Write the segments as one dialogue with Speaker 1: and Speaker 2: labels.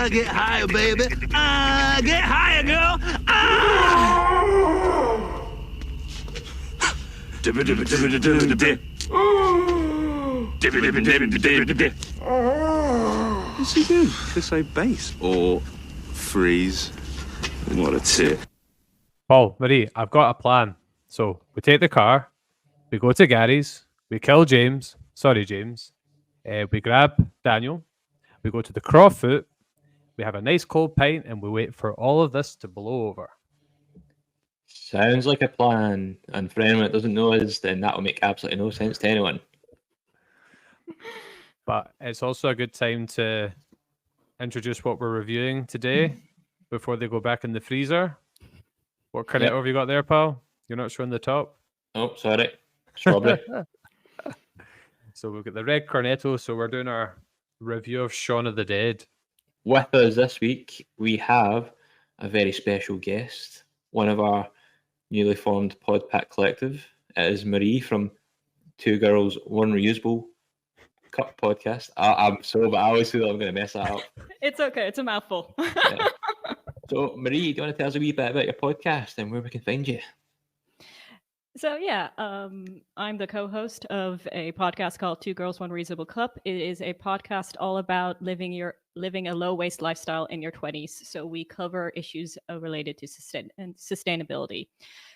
Speaker 1: get higher, baby. Get higher, girl.
Speaker 2: What's he do? Could say bass or freeze. What a tip.
Speaker 3: Paul, Marie, I've got a plan. So we take the car, we go to Gary's, we kill James. Sorry, James. We grab Daniel, we go to the Crawfoot, we have a nice cold pint, and we wait for all of this to blow over.
Speaker 4: Sounds like a plan. And for anyone that doesn't know us, then that will make absolutely no sense to anyone.
Speaker 3: But it's also a good time to introduce what we're reviewing today before they go back in the freezer. What cornetto have you got there, pal? You're not showing the top?
Speaker 4: Oh, sorry. Strawberry.
Speaker 3: So we've got the red cornetto. So we're doing our review of Shaun of the Dead.
Speaker 4: With us this week, we have a very special guest, one of our newly formed PodPack collective. It is Marie from Two Girls, One Reusable Cup podcast. I'm sorry, but I always feel that I'm going to mess that up.
Speaker 5: It's okay. It's a mouthful.
Speaker 4: Yeah. So, Marie, do you want to tell us a wee bit about your podcast and where we can find you?
Speaker 5: So yeah, I'm the co-host of a podcast called Two Girls, One Reusable Cup. It is a podcast all about living a low-waste lifestyle in your 20s. So we cover issues related to sustainability.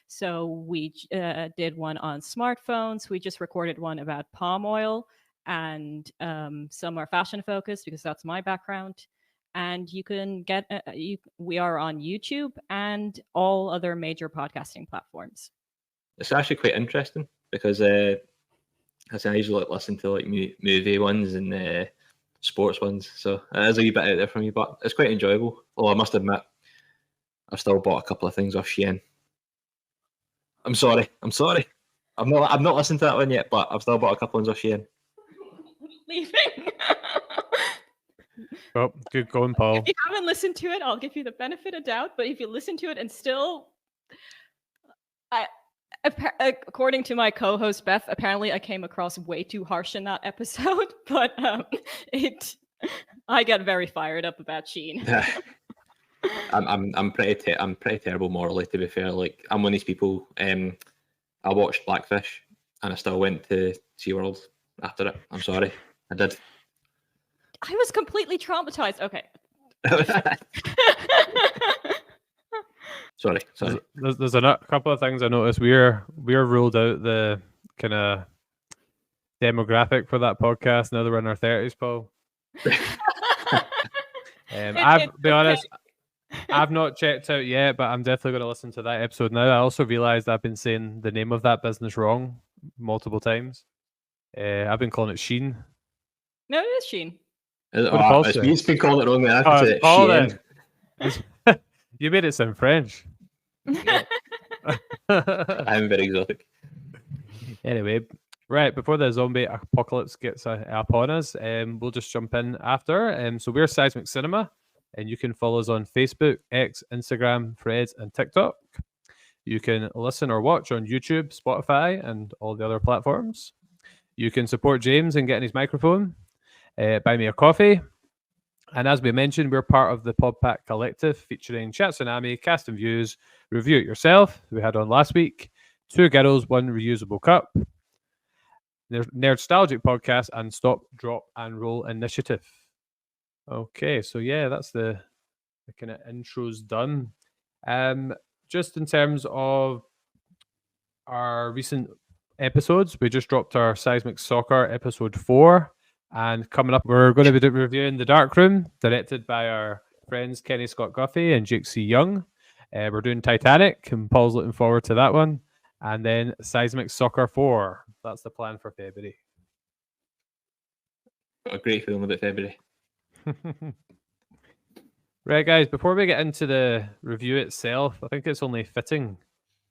Speaker 5: So we did one on smartphones. We just recorded one about palm oil, and some are fashion focused because that's my background. And you can get we are on YouTube and all other major podcasting platforms.
Speaker 4: It's actually quite interesting because I usually listen to like movie ones and sports ones, so it is a wee bit out there for me, but it's quite enjoyable. Although I must admit, I've still bought a couple of things off Shaun. I'm sorry. I've not listened to that one yet, but I've still bought a couple of ones off Shaun.
Speaker 5: Leaving.
Speaker 3: Oh, good going, Paul.
Speaker 5: If you haven't listened to it, I'll give you the benefit of doubt. But if you listen to it and still, according to my co-host Beth, apparently I came across way too harsh in that episode. But I get very fired up about Shaun.
Speaker 4: I'm pretty terrible morally, to be fair. Like, I'm one of these people. I watched Blackfish and I still went to SeaWorld after it. I'm sorry, I did.
Speaker 5: I was completely traumatized. Okay.
Speaker 4: Sorry.
Speaker 3: There's a couple of things I noticed. We're ruled out the kind of demographic for that podcast now that we're in our 30s, Paul. Be honest, I've not checked out yet, but I'm definitely going to listen to that episode now. I also realized I've been saying the name of that business wrong multiple times. I've been calling it Sheen.
Speaker 5: No, it is Shaun.
Speaker 4: He's been calling it wrong.
Speaker 3: Paul, then. You made it sound French.
Speaker 4: I'm very exotic.
Speaker 3: Anyway, right, before the zombie apocalypse gets upon us, we'll just jump in after. So we're Seismic Cinema, and you can follow us on Facebook, X, Instagram, Threads, and TikTok. You can listen or watch on YouTube, Spotify, and all the other platforms. You can support James in getting his microphone. Buy me a coffee. And as we mentioned, we're part of the PodPack collective featuring Chat Tsunami, Cast and Views, Review It Yourself, we had on last week, Two Girls, One Reusable Cup, Nerdstalgic Podcast, and Stop, Drop, and Roll Initiative. Okay, so yeah, that's the kind of intros done. Just in terms of our recent episodes, we just dropped our Seismic Soccer episode 4. And coming up, we're going to be reviewing The Dark Room, directed by our friends Kenny Scott Guffey and Jake C. Young. We're doing Titanic, and Paul's looking forward to that one. And then Seismic Soccer 4. That's the plan for February.
Speaker 4: Got a great feeling about February.
Speaker 3: Right, guys, before we get into the review itself, I think it's only fitting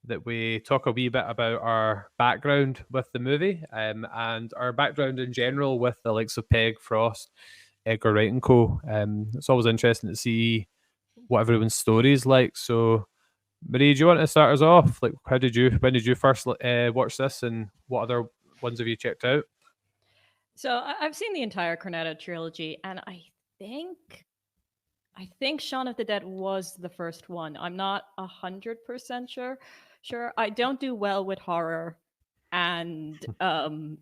Speaker 3: that we talk a wee bit about our background with the movie and our background in general with the likes of Peg, Frost, Edgar Wright and Co. It's always interesting to see what everyone's story is like. So, Marie, do you want to start us off? Like, when did you first watch this, and what other ones have you checked out?
Speaker 5: So I've seen the entire Cornetto trilogy, and I think I think Shaun of the Dead was the first one. I'm not 100% sure. I don't do well with horror, and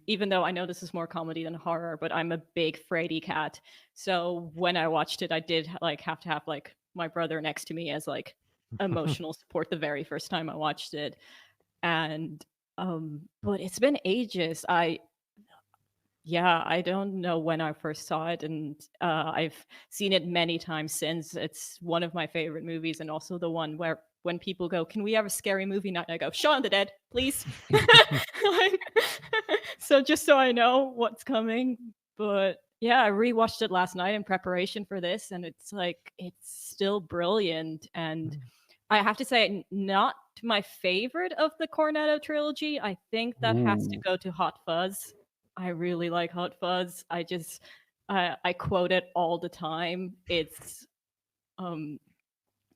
Speaker 5: even though I know this is more comedy than horror, but I'm a big fraidy cat. So when I watched it, I did like have to have like my brother next to me as like emotional support the very first time I watched it. And but it's been ages. I don't know when I first saw it, and I've seen it many times since. It's one of my favorite movies, and also the one where when people go, "Can we have a scary movie night?" I go, "Shaun of the Dead, please." Like, so just so I know what's coming. But yeah, I rewatched it last night in preparation for this, and it's like it's still brilliant. And I have to say, not my favorite of the Cornetto trilogy. I think that has to
Speaker 3: Ooh.
Speaker 5: go to Hot Fuzz. I really like Hot Fuzz. I quote it all the time. It's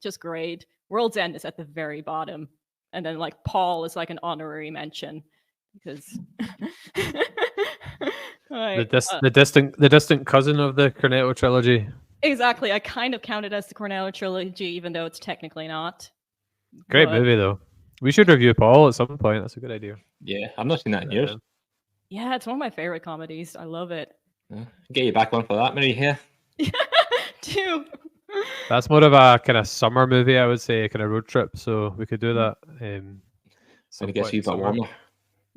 Speaker 5: just great. World's End is at the very bottom, and then like Paul is like an honorary mention because like,
Speaker 3: The distant cousin of the Cornetto trilogy.
Speaker 5: exactly. I kind of count it as the Cornetto trilogy, even though it's technically not.
Speaker 3: Great
Speaker 5: But
Speaker 3: movie though. We should review Paul at some point. That's a good idea.
Speaker 4: Yeah, I've not seen that in years.
Speaker 5: yeah, it's one of my favorite comedies. I love it.
Speaker 4: Get you back on for that, Marie. Yeah.
Speaker 5: Too.
Speaker 3: That's more of a kind of summer movie, I would say, kind of road trip. So we could do that.
Speaker 4: So I guess you've got warmer.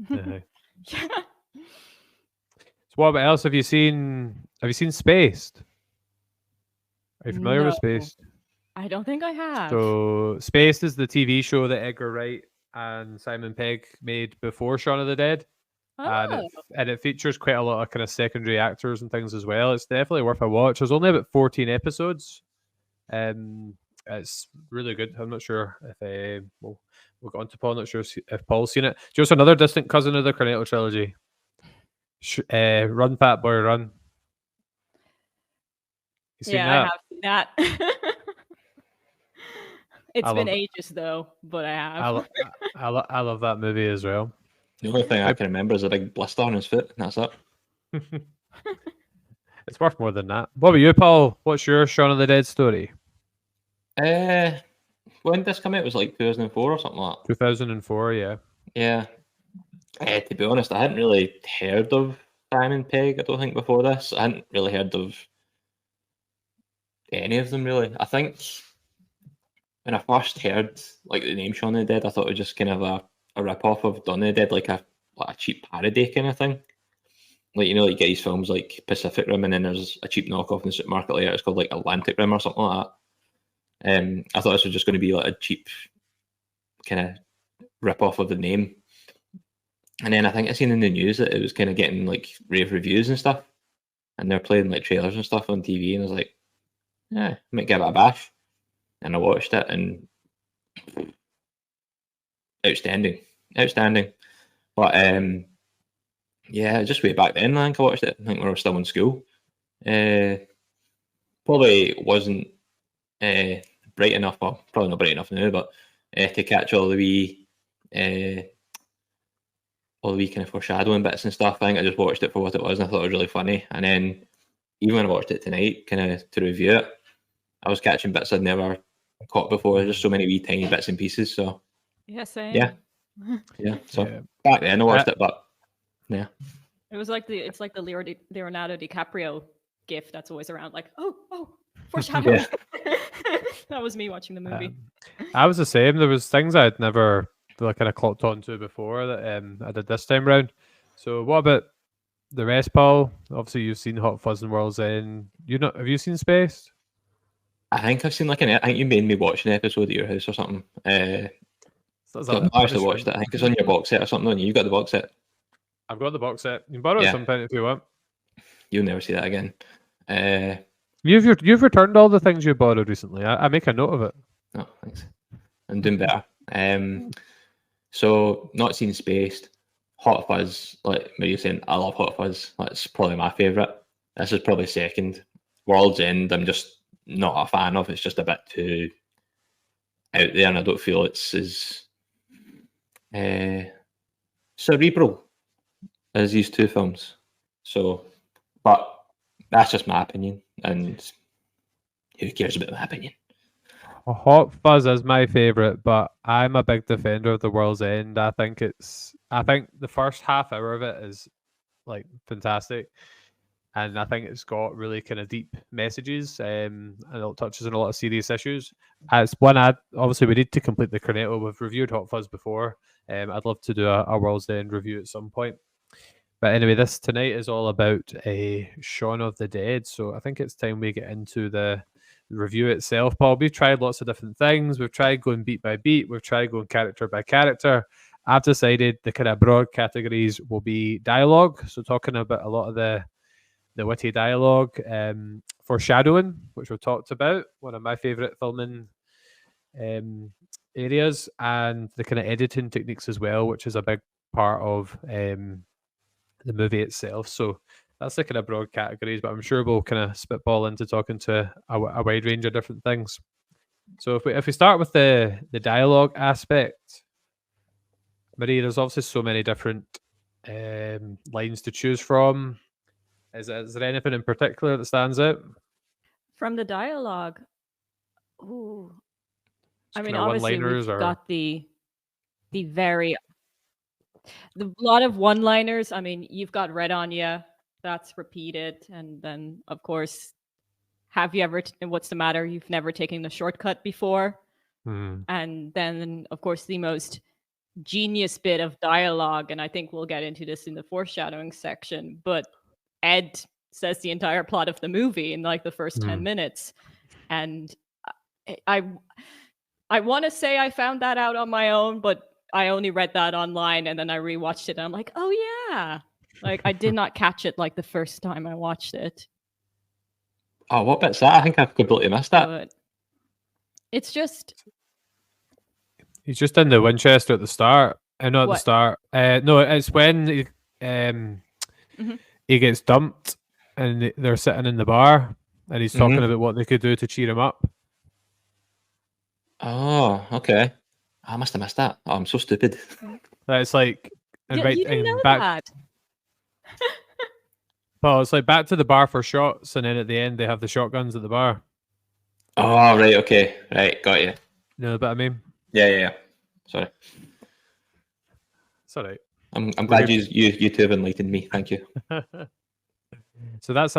Speaker 3: Yeah.
Speaker 5: Yeah.
Speaker 3: So what else have you seen? Have you seen Spaced? Are you familiar with
Speaker 5: No.
Speaker 3: Spaced?
Speaker 5: I don't think I have.
Speaker 3: So Spaced is the TV show that Edgar Wright and Simon Pegg made before Shaun of the Dead.
Speaker 5: Oh.
Speaker 3: And it features quite a lot of kind of secondary actors and things as well. It's definitely worth a watch. There's only about 14 episodes. It's really good. I'm not sure if we'll get on to Paul. I'm not sure if Paul's seen it. Just another distant cousin of the Cornetto trilogy. Run, Fat Boy, Run. You seen
Speaker 5: Yeah,
Speaker 3: that?
Speaker 5: I have seen that. It's been ages though, but I have.
Speaker 3: I love that movie as well.
Speaker 4: The only thing I can remember is a big blister on his foot, and that's it.
Speaker 3: It's worth more than that. What about you, Paul? What's your Shaun of the Dead story?
Speaker 4: When did this come out? It was like 2004 or something like that.
Speaker 3: 2004, yeah.
Speaker 4: Yeah. To be honest, I hadn't really heard of Simon Pegg, I don't think, before this. I hadn't really heard of any of them, really. I think when I first heard like the name Shaun of the Dead, I thought it was just kind of a rip-off of Dawn of the Dead, like a cheap parody kind of thing. Like, you know, like you get these films like Pacific Rim, and then there's a cheap knockoff in the supermarket later. It's called like Atlantic Rim or something like that. I thought this was just going to be like a cheap kind of rip-off of the name. And then I think I seen in the news that it was kind of getting like rave reviews and stuff. And they're playing like trailers and stuff on TV. And I was like, yeah, I might give it a bash. And I watched it, and outstanding. But yeah, just way back then, I think I watched it. I think we were still in school. Probably wasn't bright enough, well, probably not bright enough now, but to catch all the wee kind of foreshadowing bits and stuff. I think I just watched it for what it was, and I thought it was really funny. And then even when I watched it tonight, kind of to review it, I was catching bits I'd never caught before. There's just so many wee tiny bits and pieces. So
Speaker 5: Yeah, same.
Speaker 4: yeah. So back then I watched it, but yeah.
Speaker 5: It was like it's like the Leonardo DiCaprio gif that's always around, like, oh, foreshadowing. That was me watching the movie.
Speaker 3: I was the same. There was things I'd never kind of clocked on to before that I did this time round. So what about the rest, Paul? Obviously, you've seen Hot Fuzz and World's End. Have you seen Spaced?
Speaker 4: I think I've seen I think you made me watch an episode at your house or something. I actually watched it. I think it's on your box set or something. Don't you? You got the box set.
Speaker 3: I've got the box set. You can borrow it sometime if you want.
Speaker 4: You'll never see that again.
Speaker 3: You've returned all the things you borrowed recently. I make a note of it.
Speaker 4: Oh, thanks. I'm doing better. So not seen Spaced. Hot Fuzz, like Maria saying, I love Hot Fuzz. That's probably my favourite. This is probably second. World's End, I'm just not a fan of. It's just a bit too out there, and I don't feel it's as cerebral as these two films. So, but that's just my opinion, and who cares about my opinion?
Speaker 3: Hot Fuzz is my favorite, but I'm a big defender of The World's End. I think the first half hour of it is like fantastic, and I think it's got really kind of deep messages, and it touches on a lot of serious issues. As one, obviously we need to complete the Cornetto. We've reviewed Hot Fuzz before. I'd love to do a World's End review at some point. But anyway, this tonight is all about a Shaun of the Dead. So I think it's time we get into the review itself. Paul, we've tried lots of different things. We've tried going beat by beat. We've tried going character by character. I've decided the kind of broad categories will be dialogue. So talking about a lot of the witty dialogue, foreshadowing, which we've talked about, one of my favourite filming areas, and the kind of editing techniques as well, which is a big part of the movie itself. So that's the kind of broad categories, but I'm sure we'll kind of spitball into talking to a wide range of different things. So if we start with the dialogue aspect, Marie, there's obviously so many different lines to choose from. Is there anything in particular that stands out?
Speaker 5: From the dialogue, ooh, I mean,
Speaker 3: Kinda
Speaker 5: obviously
Speaker 3: one-liners
Speaker 5: we've
Speaker 3: or
Speaker 5: got the lot of one-liners. I mean, you've got Red Anya, that's repeated, and then of course, have you ever? What's the matter? You've never taken the shortcut before, and then of course the most genius bit of dialogue, and I think we'll get into this in the foreshadowing section, but Ed says the entire plot of the movie in like the first 10 minutes. And I want to say I found that out on my own, but I only read that online and then I rewatched it and I'm like, oh yeah. Like I did not catch it like the first time I watched it.
Speaker 4: Oh, what bit's that? I think I've completely missed that.
Speaker 5: But it's just...
Speaker 3: He's just in the Winchester at the start. Not at the start. No, it's when he gets dumped and they're sitting in the bar and he's talking about what they could do to cheer him up.
Speaker 4: Oh, okay. I must have missed that. Oh, I'm so stupid.
Speaker 3: It's like...
Speaker 5: you didn't know that.
Speaker 3: Well, it's like back to the bar for shots, and then at the end they have the shotguns at the bar.
Speaker 4: Oh, right, okay. Right, got you.
Speaker 3: You know what I mean?
Speaker 4: Yeah. Sorry.
Speaker 3: It's all right.
Speaker 4: I'm glad you two have enlightened me. Thank you.
Speaker 3: So that's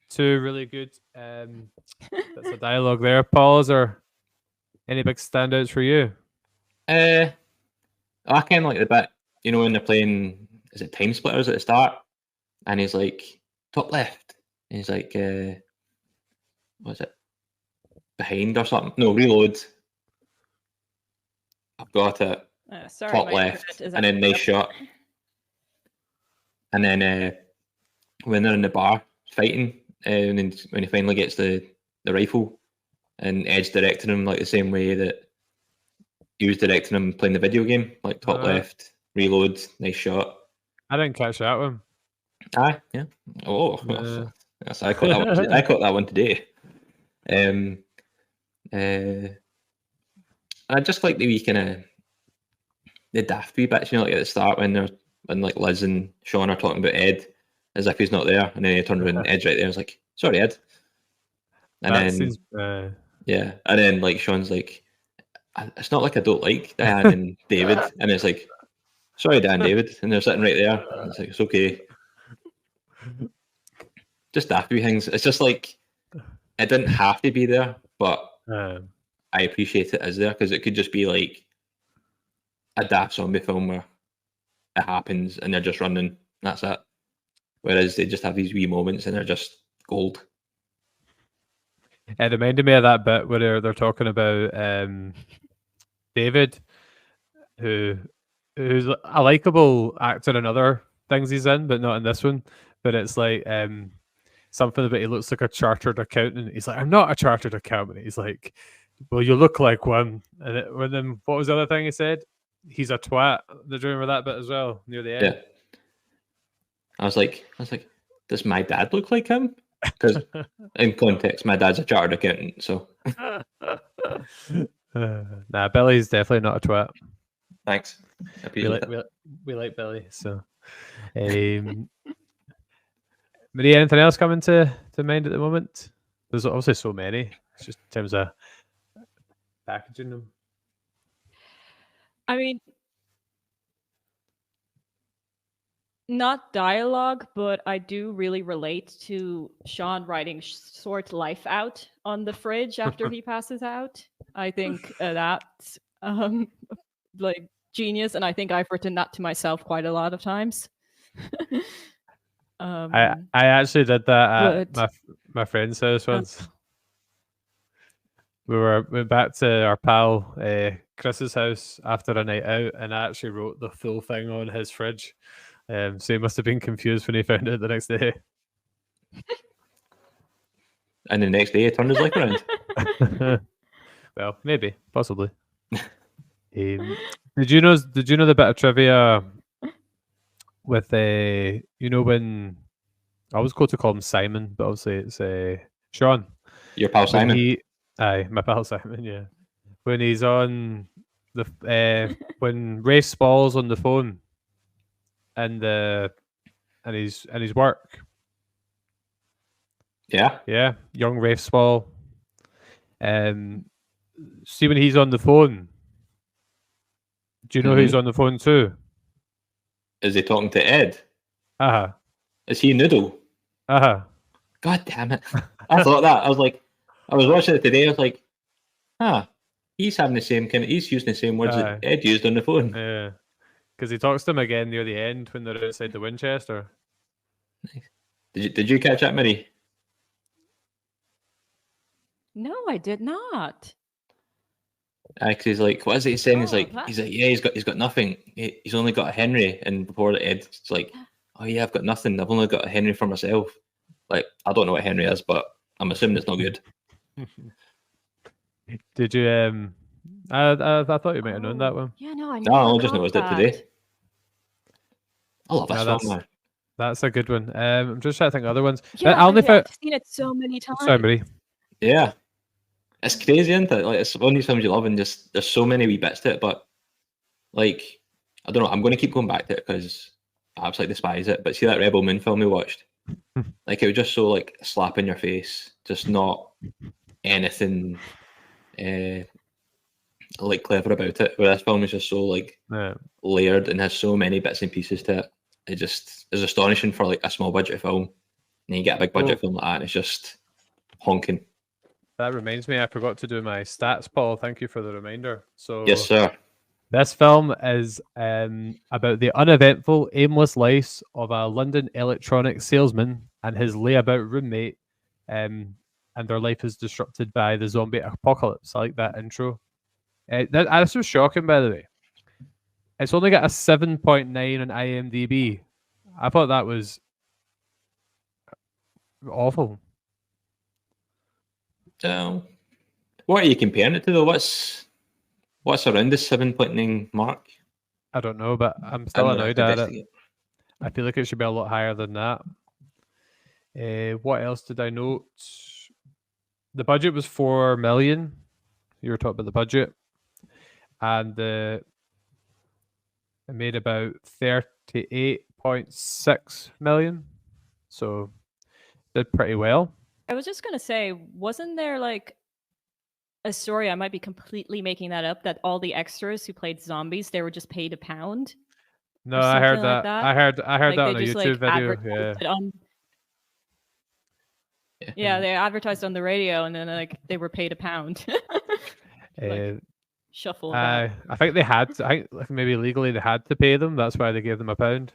Speaker 3: two really good that's a dialogue there. Paul, is there any big standouts for you?
Speaker 4: I kind of like the bit, when they're playing, is it Time Splitters at the start? And he's like, top left. And he's like, what is it? Behind or something? No, reload. I've got it.
Speaker 5: Sorry,
Speaker 4: top left. And then nice shot. And then when they're in the bar fighting, and then when he finally gets the rifle, and Ed's directing him like the same way that he was directing him playing the video game, like top left, reload, nice shot.
Speaker 3: I didn't catch that one.
Speaker 4: Aye, yeah. Oh, yes, I caught that one. I caught that one today. I just like the wee kind of the daft wee bits, like at the start when like Liz and Shaun are talking about Ed as if he's not there, and then he turns around and Ed's right there. And it's like, sorry, Ed. And then and then like Shaun's like, it's not like I don't like Diane and David, and it's like, sorry, Dan, David, and they're sitting right there. And it's like, it's okay. Just daft wee things. It's just like it didn't have to be there, but I appreciate it as there because it could just be like a daft zombie film where it happens and they're just running. That's it. Whereas they just have these wee moments and they're just gold.
Speaker 3: It reminded me of that bit where they're talking about David, who's a likable actor in other things he's in, but not in this one. But it's like something about he looks like a chartered accountant. He's like, I'm not a chartered accountant. He's like, well, you look like one. And then what was the other thing he said? He's a twat. Did you remember that bit as well near the end?
Speaker 4: Yeah. I was like, does my dad look like him? Because in context, my dad's a chartered accountant. So,
Speaker 3: nah, Billy's definitely not a twat.
Speaker 4: Thanks.
Speaker 3: We like Billy. So, Maria, anything else coming to mind at the moment? There's obviously so many. It's just in terms of packaging them.
Speaker 5: I mean, not dialogue, but I do really relate to Shaun writing Sword's life out on the fridge after he passes out. I think that's like genius, and I think I've written that to myself quite a lot of times.
Speaker 3: I actually did that at
Speaker 5: but-
Speaker 3: my friend's house once. We went back to our pal Chris's house after a night out, and I actually wrote the full thing on his fridge. So he must have been confused when he found it the next day.
Speaker 4: And the next day, he turned his life around.
Speaker 3: Well, maybe, possibly. Did you know the bit of trivia with when I always go to call him Simon, but obviously it's Shaun.
Speaker 4: Your pal Simon.
Speaker 3: My pal Simon. Yeah, when he's on the when Rafe Spall's on the phone, and his work.
Speaker 4: Yeah.
Speaker 3: Young Rafe Spall. See when he's on the phone. Do you know who's on the phone too?
Speaker 4: Is he talking to Ed?
Speaker 3: Uh-huh.
Speaker 4: Is he Noodle?
Speaker 3: Uh-huh.
Speaker 4: God damn it. I thought that. I was watching it today. I was like, he's having the same he's using the same words that Ed used on the phone.
Speaker 3: Yeah. Because he talks to him again near the end when they're outside the Winchester.
Speaker 4: Did you catch that, Mary?
Speaker 5: No, I did not.
Speaker 4: Because he's like, what is it he's saying?
Speaker 5: Oh,
Speaker 4: he's like, yeah, he's got nothing. He's only got a Henry. And before Ed's like, oh yeah, I've got nothing. I've only got a Henry for myself. Like, I don't know what Henry is, but I'm assuming it's not good.
Speaker 3: Did you I thought you might have known that one.
Speaker 5: Yeah, no, I
Speaker 4: just noticed it today. I love this film, man.
Speaker 3: That's a good one. I'm just trying to think of other ones.
Speaker 5: Yeah, I've seen it so many times.
Speaker 3: Sorry, Marie.
Speaker 4: Yeah. It's crazy, isn't it? Like, it's one of these films you love, and just there's so many wee bits to it, but like, I don't know, I'm going to keep going back to it because I absolutely despise it. But see that Rebel Moon film we watched? Like, it was just so like a slap in your face, just not anything like clever about it. Where this film is just so like layered and has so many bits and pieces to it. It just is astonishing for like a small budget film. And you get a big budget film like that, and it's just honking.
Speaker 3: That reminds me, I forgot to do my stats, Paul. Thank you for the reminder. So
Speaker 4: yes, sir.
Speaker 3: This film is about the uneventful, aimless life of a London electronics salesman and his layabout roommate, and their life is disrupted by the zombie apocalypse. I like that intro. This was shocking, by the way. It's only got a 7.9 on IMDb. I thought that was awful.
Speaker 4: What are you comparing it to, though? What's around the 7.9 mark?
Speaker 3: I don't know, but I'm still annoyed at it. I feel like it should be a lot higher than that. What else did I note? The budget was 4 million. You were talking about the budget. And it made about 38.6 million. So did pretty well.
Speaker 5: I was just going to say, wasn't there like a story, I might be completely making that up, that all the extras who played zombies, they were just paid £1?
Speaker 3: No, I heard
Speaker 5: like
Speaker 3: that. I heard
Speaker 5: like
Speaker 3: that on a YouTube video.
Speaker 5: Yeah, they advertised on the radio, and then like they were paid £1. Like, shuffle.
Speaker 3: I think they had to, I think maybe legally they had to pay them. That's why they gave them £1.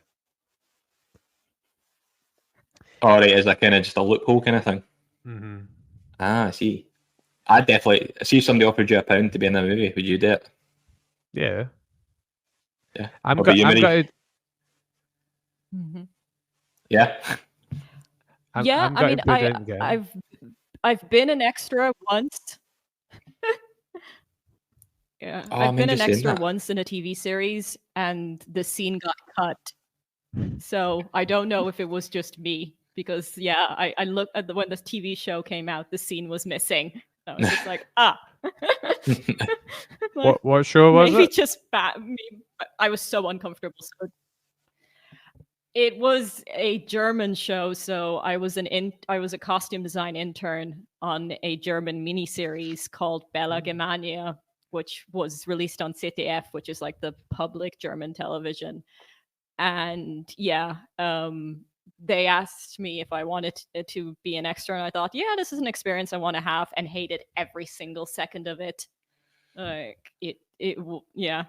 Speaker 4: All right, is that kind of just a loophole kind of thing?
Speaker 3: Mm-hmm.
Speaker 4: I see. I'd definitely see if somebody offered you £1 to be in a movie. Would you do it?
Speaker 3: Yeah.
Speaker 4: Yeah.
Speaker 5: Mm-hmm.
Speaker 4: Yeah.
Speaker 5: I mean, I've been an extra once. Yeah, I've been an extra once in a TV series, and the scene got cut. So I don't know if it was just me, because I looked at when the TV show came out, the scene was missing. I was just like,
Speaker 3: like, what show was
Speaker 5: maybe
Speaker 3: it?
Speaker 5: just I was so uncomfortable. So It was a German show, so I was a costume design intern on a German miniseries called Bella Germania, which was released on ZDF, which is like the public German television. And yeah, they asked me if I wanted to be an extra, and I thought, yeah, this is an experience I want to have, and hated every single second of it. Like yeah,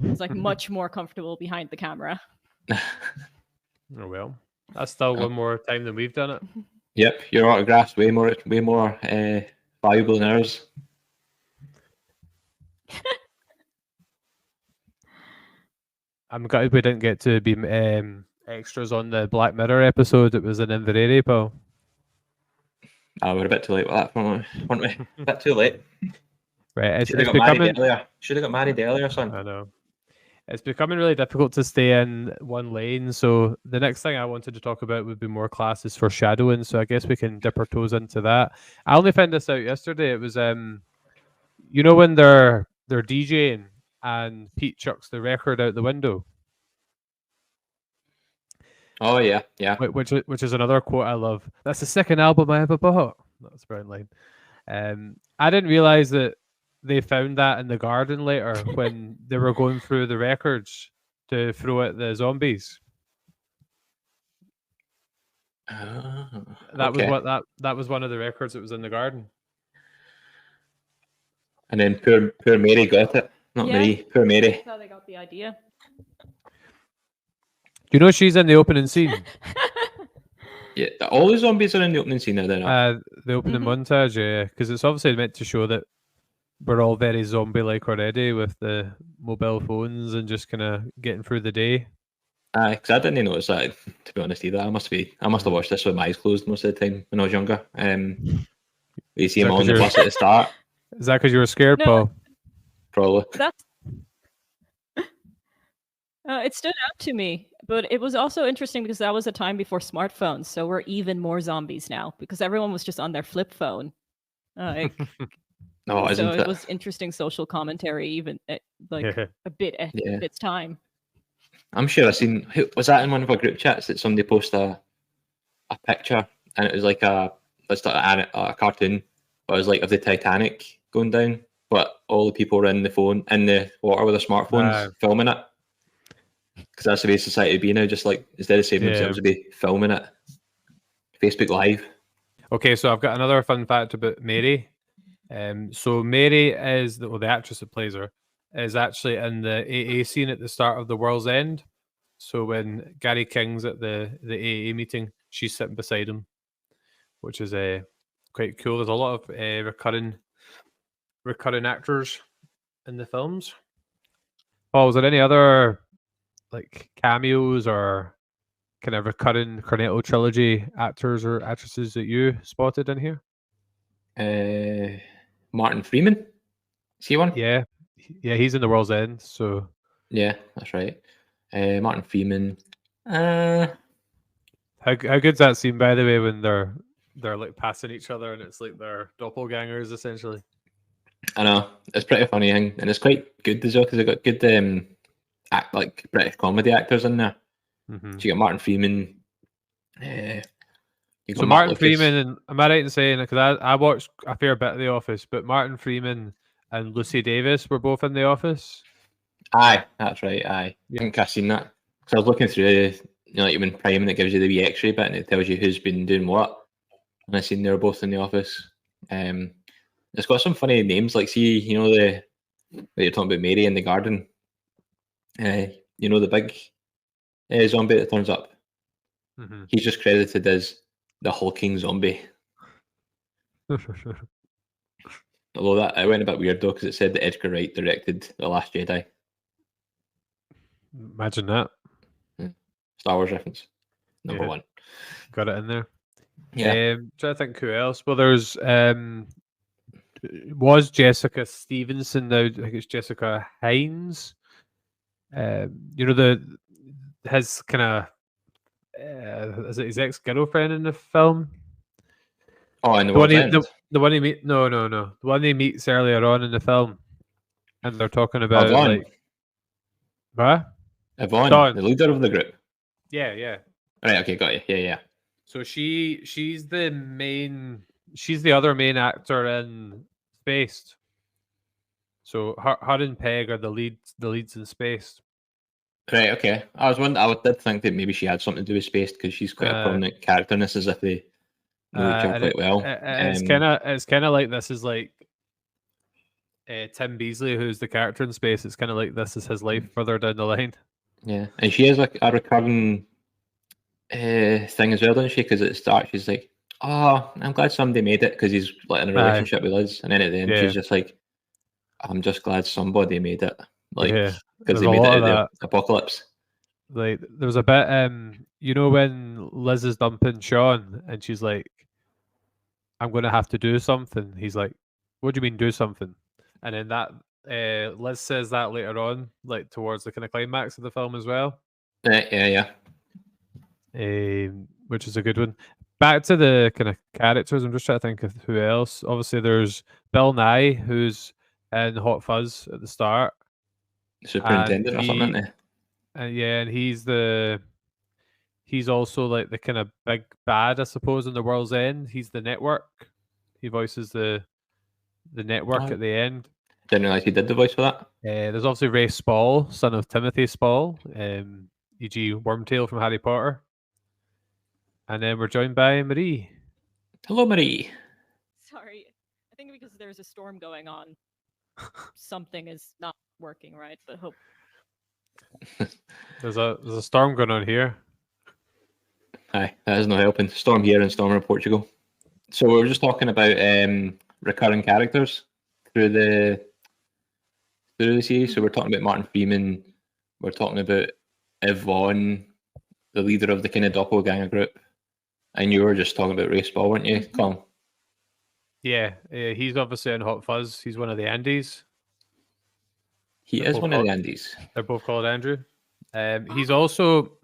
Speaker 5: it's like much more comfortable behind the camera.
Speaker 3: Oh well, that's still one more time than we've done it.
Speaker 4: Yep, your autograph's way more valuable than ours.
Speaker 3: I'm gutted we didn't get to be extras on the Black Mirror episode. It was an Inverary, Paul.
Speaker 4: We're a bit too late with that, weren't we? A bit too late.
Speaker 3: Right,
Speaker 4: Should have got married earlier. Should have got married earlier, son.
Speaker 3: I know. It's becoming really difficult to stay in one lane. So the next thing I wanted to talk about would be more classes for shadowing. So I guess we can dip our toes into that. I only found this out yesterday. It was you know when they're DJing and Pete chucks the record out the window.
Speaker 4: Oh yeah, yeah.
Speaker 3: Which is another quote I love. That's the second album I ever bought. That's Brown Line. I didn't realize that they found that in the garden later when they were going through the records to throw at the zombies. That was one of the records that was in the garden.
Speaker 4: And then poor Mary got it. Not Marie, poor Mary.
Speaker 5: That's how they got the idea.
Speaker 3: Do you know she's in the opening scene?
Speaker 4: Yeah, all the zombies are in the opening scene now.
Speaker 3: The opening montage, yeah, because it's obviously meant to show that we're all very zombie-like already with the mobile phones and just kind of getting through the day.
Speaker 4: Because I didn't notice that, to be honest, either. I must have watched this with my eyes closed most of the time when I was younger. You see him on the bus at the start.
Speaker 3: Is that because you were scared, Paul?
Speaker 4: Probably.
Speaker 5: It stood out to me, but it was also interesting because that was a time before smartphones, so we're even more zombies now because everyone was just on their flip phone.
Speaker 4: It
Speaker 5: was interesting social commentary, even a bit ahead of its time.
Speaker 4: I'm sure I seen. Was that in one of our group chats that somebody posted a picture and it was like a cartoon, but it was like of the Titanic going down, but all the people were in the water with their smartphones filming it. Because that's the way society would be now, just like instead of saving themselves, would be filming it. Facebook Live.
Speaker 3: Okay, so I've got another fun fact about Mary. So Mary is the actress that plays her is actually in the AA scene at the start of The World's End. So when Gary King's at the AA meeting, she's sitting beside him, which is quite cool. There's a lot of recurring actors in the films. Paul, was there any other like cameos or kind of recurring Cornetto trilogy actors or actresses that you spotted in here?
Speaker 4: Martin Freeman. Is he one?
Speaker 3: Yeah, he's in The World's End. So
Speaker 4: yeah, that's right. Martin Freeman.
Speaker 3: How good's that scene, by the way, when they're like passing each other and it's like they're doppelgangers essentially?
Speaker 4: I know, it's pretty funny, and it's quite good as well because they got good like British comedy actors in there. So you got Martin Freeman.
Speaker 3: So Martin Freeman, and am I right in saying, because I watched a fair bit of The Office, but Martin Freeman and Lucy Davis were both in The Office?
Speaker 4: Aye, that's right, aye. I think I've seen that. Because I was looking through, like when Prime, and it gives you the wee X-ray bit, and it tells you who's been doing what. And I seen they were both in The Office. It's got some funny names, like see, that you're talking about Mary in the garden. The big zombie that turns up. He's just credited as the hulking zombie. Although that I went a bit weird though, because it said that Edgar Wright directed The Last Jedi.
Speaker 3: Imagine that.
Speaker 4: Star Wars reference. Number one.
Speaker 3: Got it in there.
Speaker 4: Yeah.
Speaker 3: Trying to think who else. Well, there's was Jessica Stevenson. Now I think it's Jessica Hines. His kind of is it his ex-girlfriend in the film?
Speaker 4: Oh, in the one
Speaker 3: he meet the one he meets earlier on in the film, and they're talking about
Speaker 4: Yvonne.
Speaker 3: like what?
Speaker 4: Yvonne,
Speaker 3: Dawn.
Speaker 4: the leader of the group.
Speaker 3: Yeah.
Speaker 4: Right. Okay. Got you. Yeah.
Speaker 3: So she's the other main actor in Spaced. So her and Peg are the leads in Spaced.
Speaker 4: Right. Okay. I did think that maybe she had something to do with Space because she's quite a prominent character in this, as if they know each other quite well.
Speaker 3: It's kind of like this is like Tim Beasley, who's the character in Space. It's kind of like this is his life further down the line.
Speaker 4: Yeah, and she has like a recurring thing as well, doesn't she? Because at the start she's like, "Oh, I'm glad somebody made it," because he's like in a relationship with Liz, and then at the end she's just like, "I'm just glad somebody made it," like because they made it out of the apocalypse.
Speaker 3: Like there was a bit, when Liz is dumping Shaun, and she's like, "I'm going to have to do something." He's like, "What do you mean do something?" And then that Liz says that later on, like towards the kind of climax of the film as well.
Speaker 4: Yeah.
Speaker 3: Which is a good one. Back to the kind of characters, I'm just trying to think of who else. Obviously, there's Bill Nye, who's in Hot Fuzz at the start.
Speaker 4: Superintendent or something, isn't he?
Speaker 3: And he's also like the kind of big bad, I suppose, in The World's End. He's the network. He voices the network at the end.
Speaker 4: Didn't realize he did the voice for that.
Speaker 3: There's obviously Ray Spall, son of Timothy Spall, e.g. Wormtail from Harry Potter. And then we're joined by Marie.
Speaker 4: Hello, Marie.
Speaker 5: Sorry, I think because there's a storm going on, something is not working right. But hope
Speaker 3: there's a storm going on here.
Speaker 4: Aye, that is not helping. Storm here and storm in Portugal. So we were just talking about recurring characters through the series. So we're talking about Martin Freeman. We're talking about Yvonne, the leader of the kind of doppelganger group. And you were just talking about Ray Spall, weren't you, Colin?
Speaker 3: Yeah, he's obviously in Hot Fuzz. He's one of the Andes.
Speaker 4: He is one of the Andes.
Speaker 3: They're both called Andrew. He's also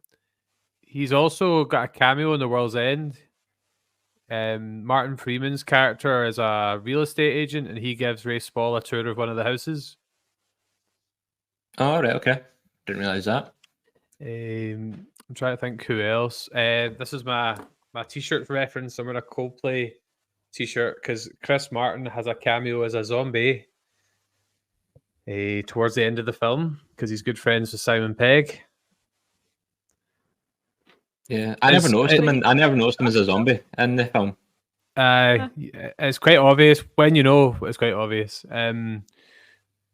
Speaker 3: got a cameo in The World's End. Martin Freeman's character is a real estate agent, and he gives Ray Spall a tour of one of the houses.
Speaker 4: Oh, right, okay. Didn't realize that.
Speaker 3: I'm trying to think who else. This is my t-shirt reference. I'm wearing a Coldplay t-shirt because Chris Martin has a cameo as a zombie towards the end of the film because he's good friends with Simon Pegg.
Speaker 4: Yeah, I never noticed him as a zombie in the film.
Speaker 3: It's quite obvious when you know. It's quite obvious.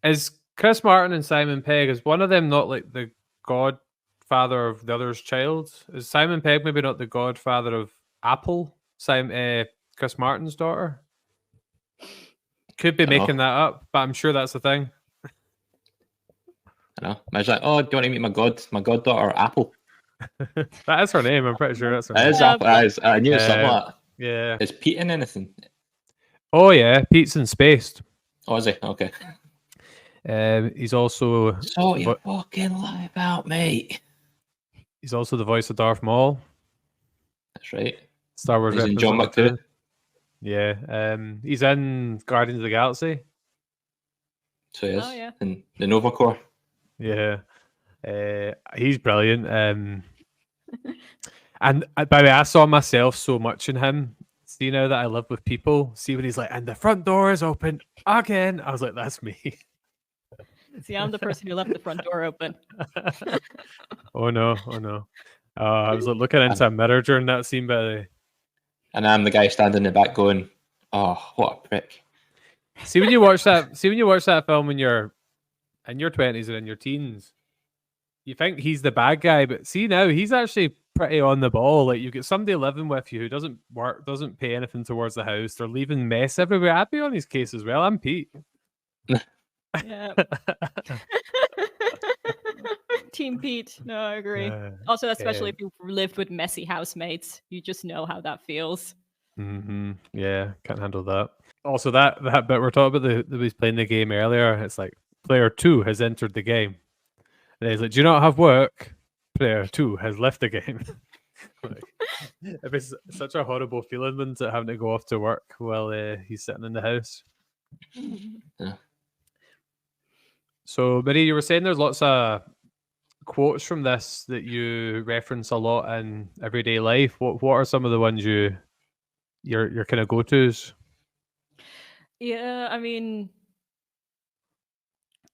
Speaker 3: Is Chris Martin and Simon Pegg, is one of them not like the godfather of the other's child? Is Simon Pegg maybe not the godfather of Apple, Chris Martin's daughter? Could be making that up, but I'm sure that's the thing.
Speaker 4: I know. I was like, "Oh, do you want to meet my goddaughter Apple?"
Speaker 3: That is her name. I'm pretty sure that's her name.
Speaker 4: It is Apple. I knew it was something like that.
Speaker 3: Yeah.
Speaker 4: Is Pete in anything?
Speaker 3: Oh yeah, Pete's in Spaced.
Speaker 4: Oh, is he? Okay.
Speaker 3: He's also
Speaker 4: you fucking lie about, mate.
Speaker 3: He's also the voice of Darth Maul.
Speaker 4: That's right.
Speaker 3: Star Wars.
Speaker 4: He's in John Wick 2.
Speaker 3: Yeah. He's in Guardians of the Galaxy.
Speaker 4: So he is.
Speaker 5: Oh, yeah.
Speaker 4: In the Nova Corps.
Speaker 3: Yeah. He's brilliant. And by the way, I saw myself so much in him. See, now that I live with people, see when he's like, and the front door is open again. I was like, that's me.
Speaker 5: See, I'm the person who left the front door open.
Speaker 3: Oh no. I was like, looking into a mirror during that scene, by the way.
Speaker 4: And I'm the guy standing in the back going, "Oh, what a prick."
Speaker 3: See when you watch that film when you're in your 20s and in your teens, you think he's the bad guy, but see now he's actually pretty on the ball. Like, you get somebody living with you who doesn't work, doesn't pay anything towards the house, they're leaving mess everywhere. I'd be on his case as well. I'm Pete.
Speaker 5: Yeah. Team Pete. No, I agree. Also, especially if you've lived with messy housemates, you just know how that feels.
Speaker 3: Mm-hmm. Yeah, can't handle that. Also, that bit we're talking about, that he's playing the game earlier, it's like player 2 has entered the game. And he's like, "Do you not have work? Player 2 has left the game." Like, if it's such a horrible feeling, then to having to go off to work while he's sitting in the house.
Speaker 4: Yeah.
Speaker 3: So, Marie, you were saying there's lots of quotes from this that you reference a lot in everyday life? What are some of the ones your kind of go-tos?
Speaker 5: Yeah, I mean,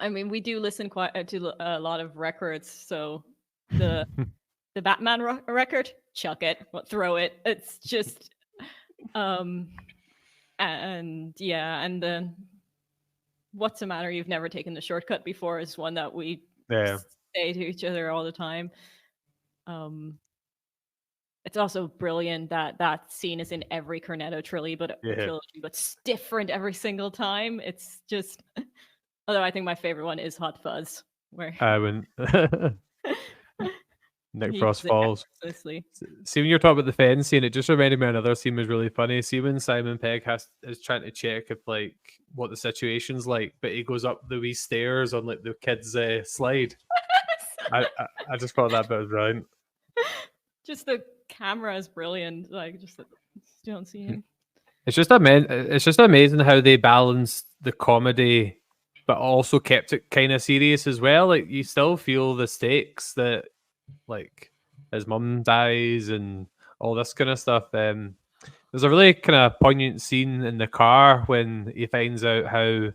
Speaker 5: we do listen quite to a lot of records. So the Batman record, chuck it, throw it. It's just, and yeah, and then what's the matter? You've never taken the shortcut before is one that we say to each other all the time. It's also brilliant that scene is in every Cornetto trilogy, but it's different every single time. It's just, although I think my favorite one is Hot Fuzz, where
Speaker 3: when Nick Frost falls. See, when you're talking about the fence scene, it just reminded me of another scene was really funny. See, when Simon Pegg is trying to check if like what the situation's like, but he goes up the wee stairs on like the kids' slide. I just thought that bit was brilliant.
Speaker 5: Just the camera is brilliant. Like, just don't see him.
Speaker 3: It's just amazing how they balanced the comedy, but also kept it kind of serious as well. Like, you still feel the stakes that, like, his mum dies and all this kind of stuff. There's a really kind of poignant scene in the car when he finds out how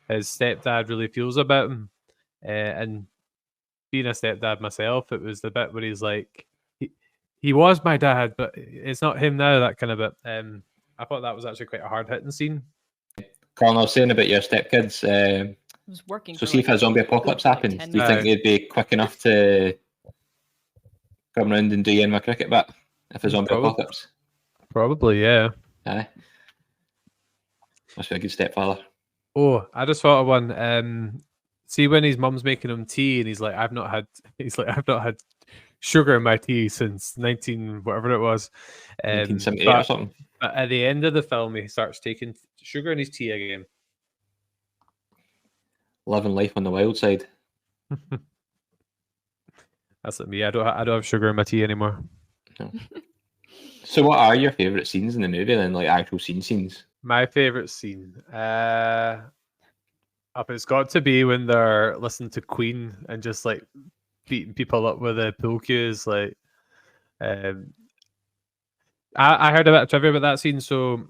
Speaker 3: his stepdad really feels about him. And being a stepdad myself, it was the bit where he's like, he was my dad, but it's not him now, that kind of bit. I thought that was actually quite a hard-hitting scene.
Speaker 4: Colin, I was saying about your stepkids.
Speaker 5: Was working.
Speaker 4: So see if a zombie apocalypse happens, do you think they'd be quick enough to come around and do you in my cricket bat if a zombie apocalypse?
Speaker 3: Probably, yeah.
Speaker 4: Aye. Must be a good stepfather.
Speaker 3: Oh, I just thought of one. See when his mum's making him tea and he's like, I've not had sugar in my tea since 19 whatever it was.
Speaker 4: 1978 or something.
Speaker 3: But at the end of the film, he starts taking sugar in his tea again.
Speaker 4: Living life on the wild side.
Speaker 3: That's like me. I don't have sugar in my tea anymore.
Speaker 4: No. So what are your favourite scenes in the movie then, like actual scenes?
Speaker 3: My favourite scene? It's got to be when they're listening to Queen and just like beating people up with the pool cues. Like, I heard a bit of trivia about that scene. So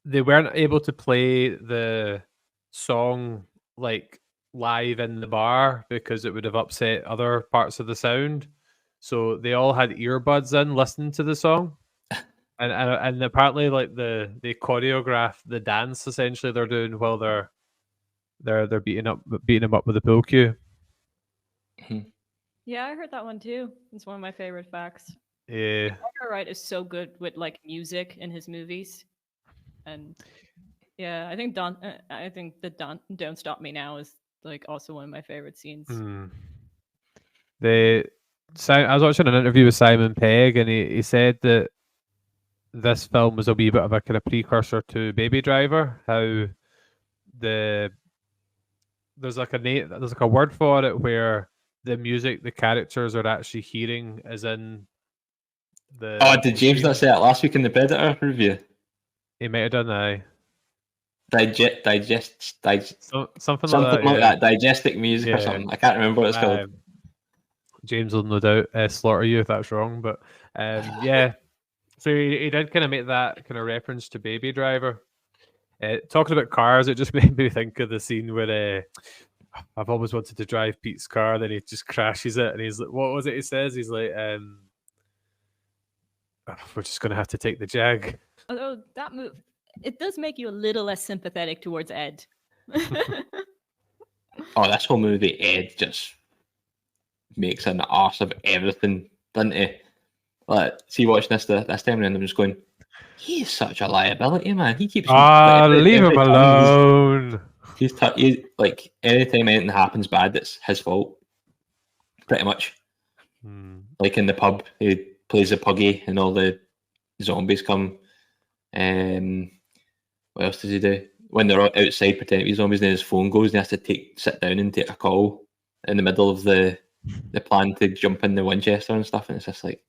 Speaker 3: they weren't able to play the song like live in the bar because it would have upset other parts of the sound. So they all had earbuds in listening to the song. And apparently like they choreograph the dance essentially they're doing while they're beating him up with a pool cue.
Speaker 5: Yeah, I heard that one too. It's one of my favorite facts.
Speaker 3: Yeah.
Speaker 5: Edgar Wright is so good with like music in his movies. And yeah, I think Don't Stop Me Now is like also one of my favorite scenes.
Speaker 3: I was watching an interview with Simon Pegg and he said that this film was a wee bit of a kind of precursor to Baby Driver. How there's like a word for it where the music the characters are actually hearing is in the.
Speaker 4: Oh, did James not say that last week in the Predator review?
Speaker 3: He might have done that.
Speaker 4: Something
Speaker 3: like
Speaker 4: that. Digestic music or something. I can't remember what it's called.
Speaker 3: James will no doubt slaughter you if that's wrong, but yeah. So he did kind of make that kind of reference to Baby Driver. Talking about cars, it just made me think of the scene where I've always wanted to drive Pete's car, then he just crashes it, and he's like, what was it he says? He's like, we're just going to have to take the Jag.
Speaker 5: Although that move, it does make you a little less sympathetic towards Ed.
Speaker 4: Oh, this whole movie, Ed just makes an arse of everything, doesn't he? Like, see, watching this time and I'm just going, he's such a liability, man. He keeps
Speaker 3: leave him alone.
Speaker 4: He's like anytime anything happens bad, it's his fault. Pretty much. Like in the pub, he plays the puggy and all the zombies come. What else does he do? When they're outside pretending to be zombies, then his phone goes and he has to sit down and take a call in the middle of the plan to jump in the Winchester and stuff, and it's just like,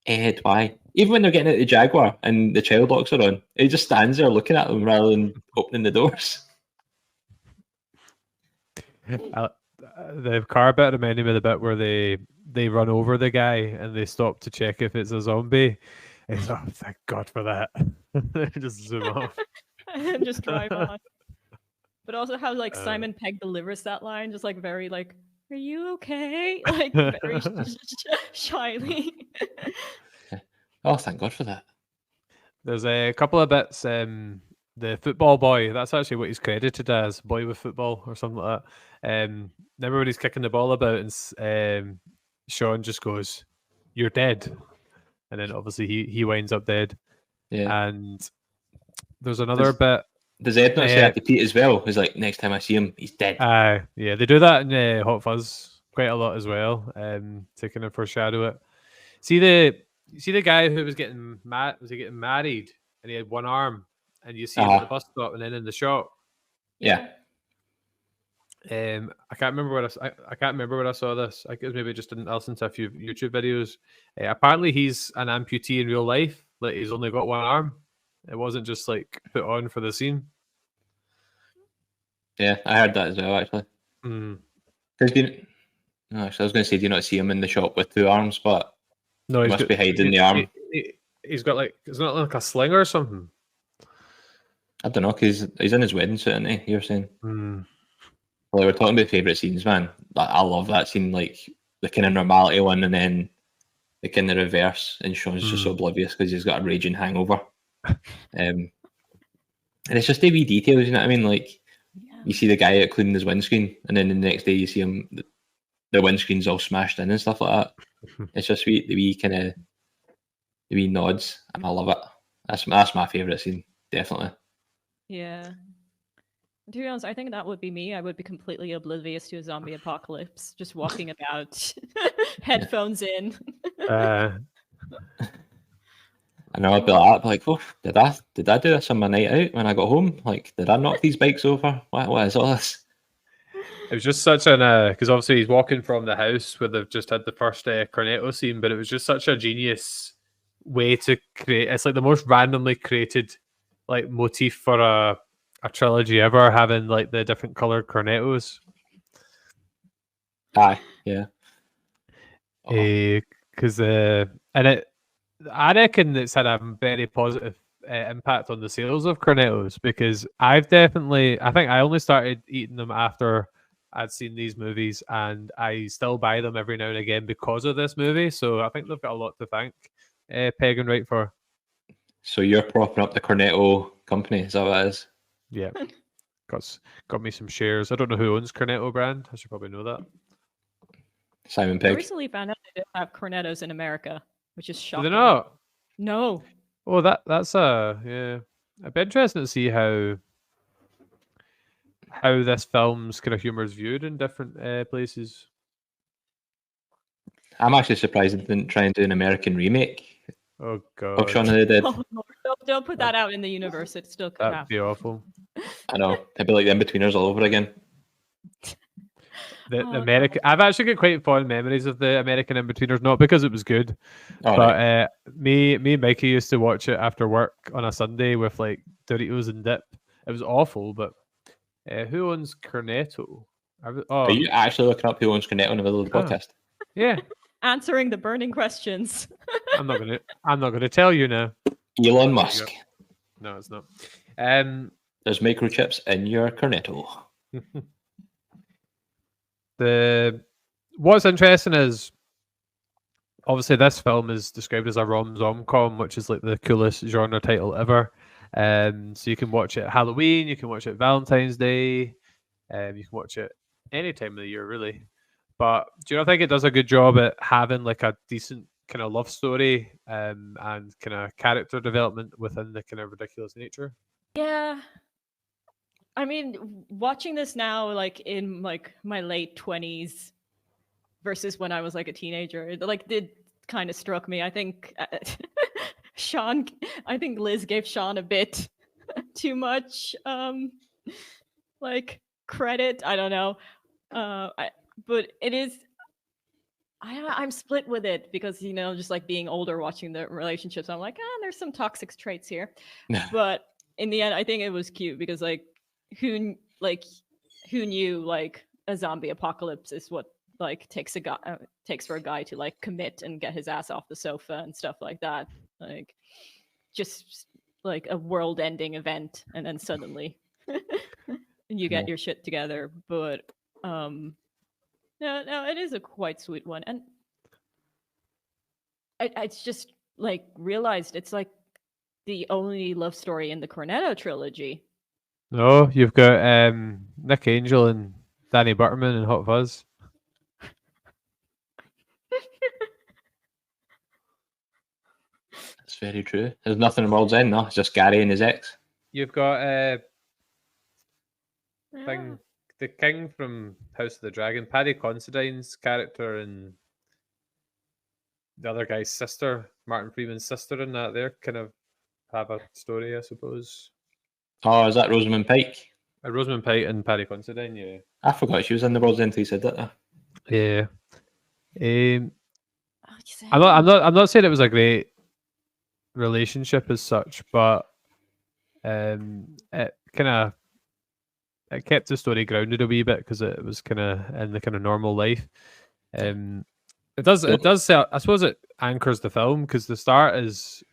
Speaker 4: Ed, why? Even when they're getting out the Jaguar and the child locks are on, he just stands there looking at them rather than opening the doors.
Speaker 3: the car bit reminded me of the bit where they run over the guy and they stop to check if it's a zombie. And he's, oh, thank God for that. Just zoom off.
Speaker 5: And just drive on. But also how like
Speaker 3: Uh,
Speaker 5: Simon Pegg delivers that line, just like very like, "Are you okay?" Like very shyly.
Speaker 4: Oh, thank God for that.
Speaker 3: There's a couple of bits. The football boy, that's actually what he's credited as, boy with football or something like that. Remember when he's kicking the ball about and Shaun just goes, "You're dead," and then obviously he winds up dead.
Speaker 4: Yeah.
Speaker 3: And there's another bit.
Speaker 4: Does Ed not say that to Pete as well? He's like, next time I see him, he's dead.
Speaker 3: Yeah, they do that in Hot Fuzz quite a lot as well. To kind of foreshadow it. See the guy who was getting was he getting married and he had one arm, and you see him at the bus stop and then in the shop.
Speaker 4: Yeah.
Speaker 3: I can't remember I can't remember where I saw this. I guess maybe just didn't listen to a few YouTube videos. Apparently he's an amputee in real life. Like he's only got one arm. It wasn't just like put on for the scene.
Speaker 4: Yeah, I heard that as well, actually. Actually, I was going to say, do you not see him in the shop with two arms? But
Speaker 3: no,
Speaker 4: he must be hiding the arm.
Speaker 3: He's got like, it's not like a sling or something.
Speaker 4: I don't know, because he's in his wedding suit, isn't he? You're saying?
Speaker 3: Mm.
Speaker 4: Well, we're talking about favourite scenes, man. I love that scene, like the kind of normality one, and then the kind of reverse, and Sean's just so oblivious because he's got a raging hangover. And it's just the wee details, you know what I mean? Like, you see the guy out cleaning his windscreen, and then the next day you see him, the windscreen's all smashed in and stuff like that. It's just the wee nods, and I love it. That's my favourite scene, definitely.
Speaker 5: Yeah. To be honest, I think that would be me. I would be completely oblivious to a zombie apocalypse, just walking about, headphones in.
Speaker 4: I know I'd be like, oh, did I do this on my night out when I got home? Like, did I knock these bikes over? What is all this?
Speaker 3: It was just such an because obviously he's walking from the house where they've just had the first Cornetto scene, but it was just such a genius way to create. It's like the most randomly created like motif for a trilogy ever, having like the different colored Cornettos.
Speaker 4: Aye, yeah.
Speaker 3: Because and it. I reckon it's had a very positive impact on the sales of Cornettos, because I think I only started eating them after I'd seen these movies, and I still buy them every now and again because of this movie. So I think they've got a lot to thank Peg and Wright for.
Speaker 4: So you're propping up the Cornetto company, is that what it is?
Speaker 3: Yeah. got me some shares. I don't know who owns Cornetto brand. I should probably know that.
Speaker 4: Simon
Speaker 5: I
Speaker 4: Pegg.
Speaker 5: recently found out they don't have Cornettos in America, which is shocking.
Speaker 3: Do they not?
Speaker 5: No.
Speaker 3: Oh, that's yeah. It'd be interesting to see how this film's kind of humor is viewed in different places.
Speaker 4: I'm actually surprised they didn't try and do an American remake.
Speaker 3: Oh God!
Speaker 4: Of Shaun of the Dead.
Speaker 5: Oh, no, don't put that out in the universe. It still could
Speaker 3: That'd
Speaker 5: happen.
Speaker 3: be awful.
Speaker 4: I know. It'd be like the In-Betweeners all over again.
Speaker 3: The American, I've actually got quite fond memories of the American In-Betweeners, not because it was good, but
Speaker 4: right.
Speaker 3: me and Mikey used to watch it after work on a Sunday with like Doritos and dip. It was awful, but who owns Cornetto?
Speaker 4: Are you actually looking up who owns Cornetto in the middle of the podcast?
Speaker 3: Yeah.
Speaker 5: Answering the burning questions.
Speaker 3: I'm not gonna tell you now.
Speaker 4: Elon Musk.
Speaker 3: No, it's not.
Speaker 4: There's microchips in your Cornetto.
Speaker 3: What's interesting is obviously this film is described as a Zom-Rom-Con, which is like the coolest genre title ever. So you can watch it at Halloween, you can watch it at Valentine's Day, you can watch it any time of the year, really. But do you not think it does a good job at having like a decent kind of love story and kind of character development within the kind of ridiculous nature?
Speaker 5: Yeah. I mean, watching this now, like in like my late 20s versus when I was like a teenager, it like did kind of struck me. I think Liz gave Shaun a bit too much like credit. I don't know. But it is, I'm split with it because, you know, just like being older, watching the relationships, I'm like, there's some toxic traits here. But in the end, I think it was cute because like, who knew like a zombie apocalypse is what like takes for a guy to like commit and get his ass off the sofa and stuff like that. Like just like a world-ending event, and then suddenly you get your shit together. But no, it is a quite sweet one, and it's just like realized it's like the only love story in the Cornetto trilogy.
Speaker 3: No, you've got Nick Angel and Danny Butterman and Hot Fuzz.
Speaker 4: That's very true. There's nothing in World's End, no. It's just Gary and his ex.
Speaker 3: You've got the king from House of the Dragon, Paddy Considine's character, and the other guy's sister, Martin Freeman's sister, in that there kind of have a story, I suppose.
Speaker 4: Oh, is that Rosamund Pike?
Speaker 3: Rosamund Pike and Paddy Considine, yeah.
Speaker 4: I forgot she was in the World's End until you said that.
Speaker 3: Yeah. I'm not saying it was a great relationship as such, but it kept the story grounded a wee bit because it was kind of in the kind of normal life. It does say, I suppose it anchors the film because the start is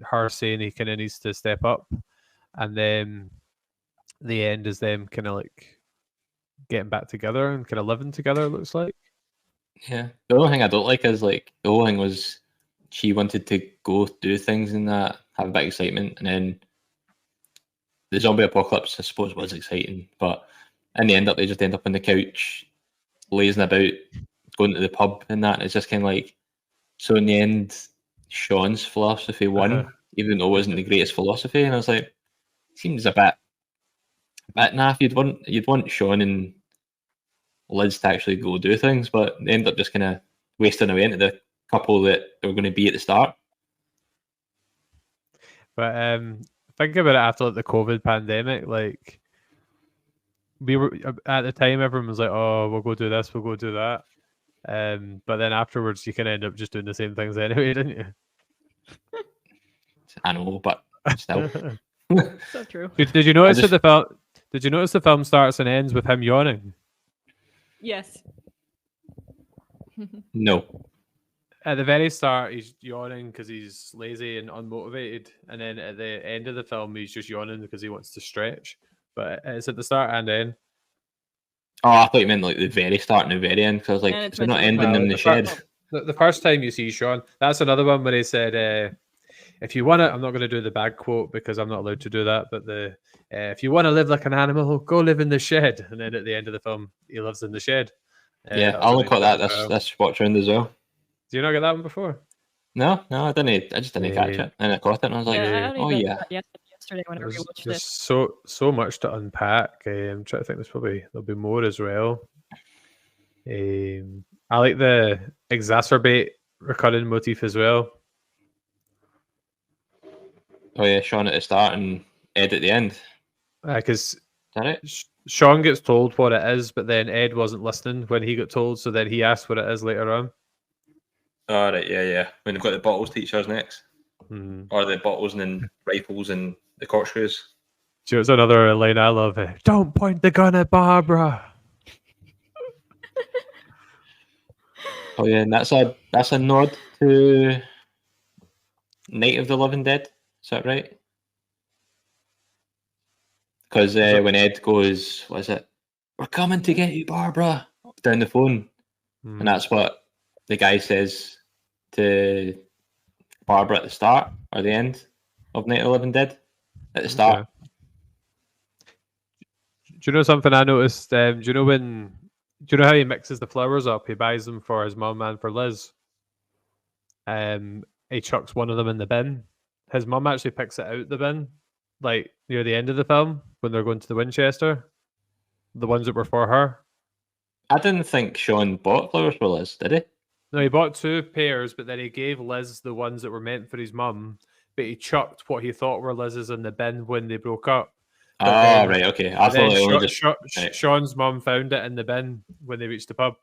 Speaker 3: her saying he kind of needs to step up, and then the end is them kind of like getting back together and kind of living together, it looks like.
Speaker 4: Yeah. The only thing I don't like is like the whole thing was she wanted to go do things and that, have a bit of excitement, and then the zombie apocalypse I suppose was exciting, but in the end they just end up on the couch lazing about, going to the pub and that. It's just kind of like, so in the end Shaun's philosophy won, even though it wasn't the greatest philosophy, and I was like, seems a bit naff. You'd want Shaun and Liz to actually go do things, but they end up just kind of wasting away into the couple that they were going to be at the start.
Speaker 3: But think about it after like the COVID pandemic, like we were at the time, everyone was like, "Oh, we'll go do this, we'll go do that," but then afterwards, you can end up just doing the same things anyway, didn't you?
Speaker 4: I know, but still.
Speaker 5: So true.
Speaker 3: Did you notice that the film? Did you notice the film starts and ends with him yawning?
Speaker 5: Yes.
Speaker 4: No.
Speaker 3: At the very start, he's yawning because he's lazy and unmotivated, and then at the end of the film, he's just yawning because he wants to stretch. But it's at the start and end.
Speaker 4: Oh, I thought you meant like the very start and the very end, because like it's not ending in the shed.
Speaker 3: The first time you see Shaun, that's another one where he said, "If you want to," I'm not going to do the bad quote because I'm not allowed to do that. But if you want to live like an animal, go live in the shed. And then at the end of the film, he lives in the shed.
Speaker 4: Yeah, I'll look at that this watch round as well.
Speaker 3: Do you not get that one before?
Speaker 4: No, I didn't. I just didn't catch it, and I got it, and I was like, "Oh yeah."
Speaker 5: Yesterday, whenever we watched
Speaker 3: there's
Speaker 5: this,
Speaker 3: so much to unpack. I'm trying to think. There'll be more as well. I like the exacerbate recurring motif as well.
Speaker 4: Oh yeah, Shaun at the start and Ed at the end.
Speaker 3: Because
Speaker 4: is that it?
Speaker 3: Shaun gets told what it is, but then Ed wasn't listening when he got told, so then he asked what it is later on.
Speaker 4: Oh right, yeah. When they've got the bottles teachers next, or the bottles and then rifles and the corkscrews.
Speaker 3: So it's another line I love. Don't point the gun at Barbara.
Speaker 4: Oh yeah, and that's a nod to Night of the Living Dead. Is that right? Because when Ed goes, what is it? We're coming to get you, Barbara, down the phone, and that's what the guy says to Barbara at the start or the end of Night of the Living Dead. At the start.
Speaker 3: Okay. Do you know something I noticed? Do you know how he mixes the flowers up? He buys them for his mum and for Liz. He chucks one of them in the bin. His mum actually picks it out the bin, like near the end of the film when they're going to the Winchester. The ones that were for her.
Speaker 4: I didn't think Shaun bought flowers for Liz, did he?
Speaker 3: No, he bought 2 pairs, but then he gave Liz the ones that were meant for his mum. But he chucked what he thought were Liz's in the bin when they broke up.
Speaker 4: Right, okay. I thought
Speaker 3: Shaun's mum found it in the bin when they reached the pub.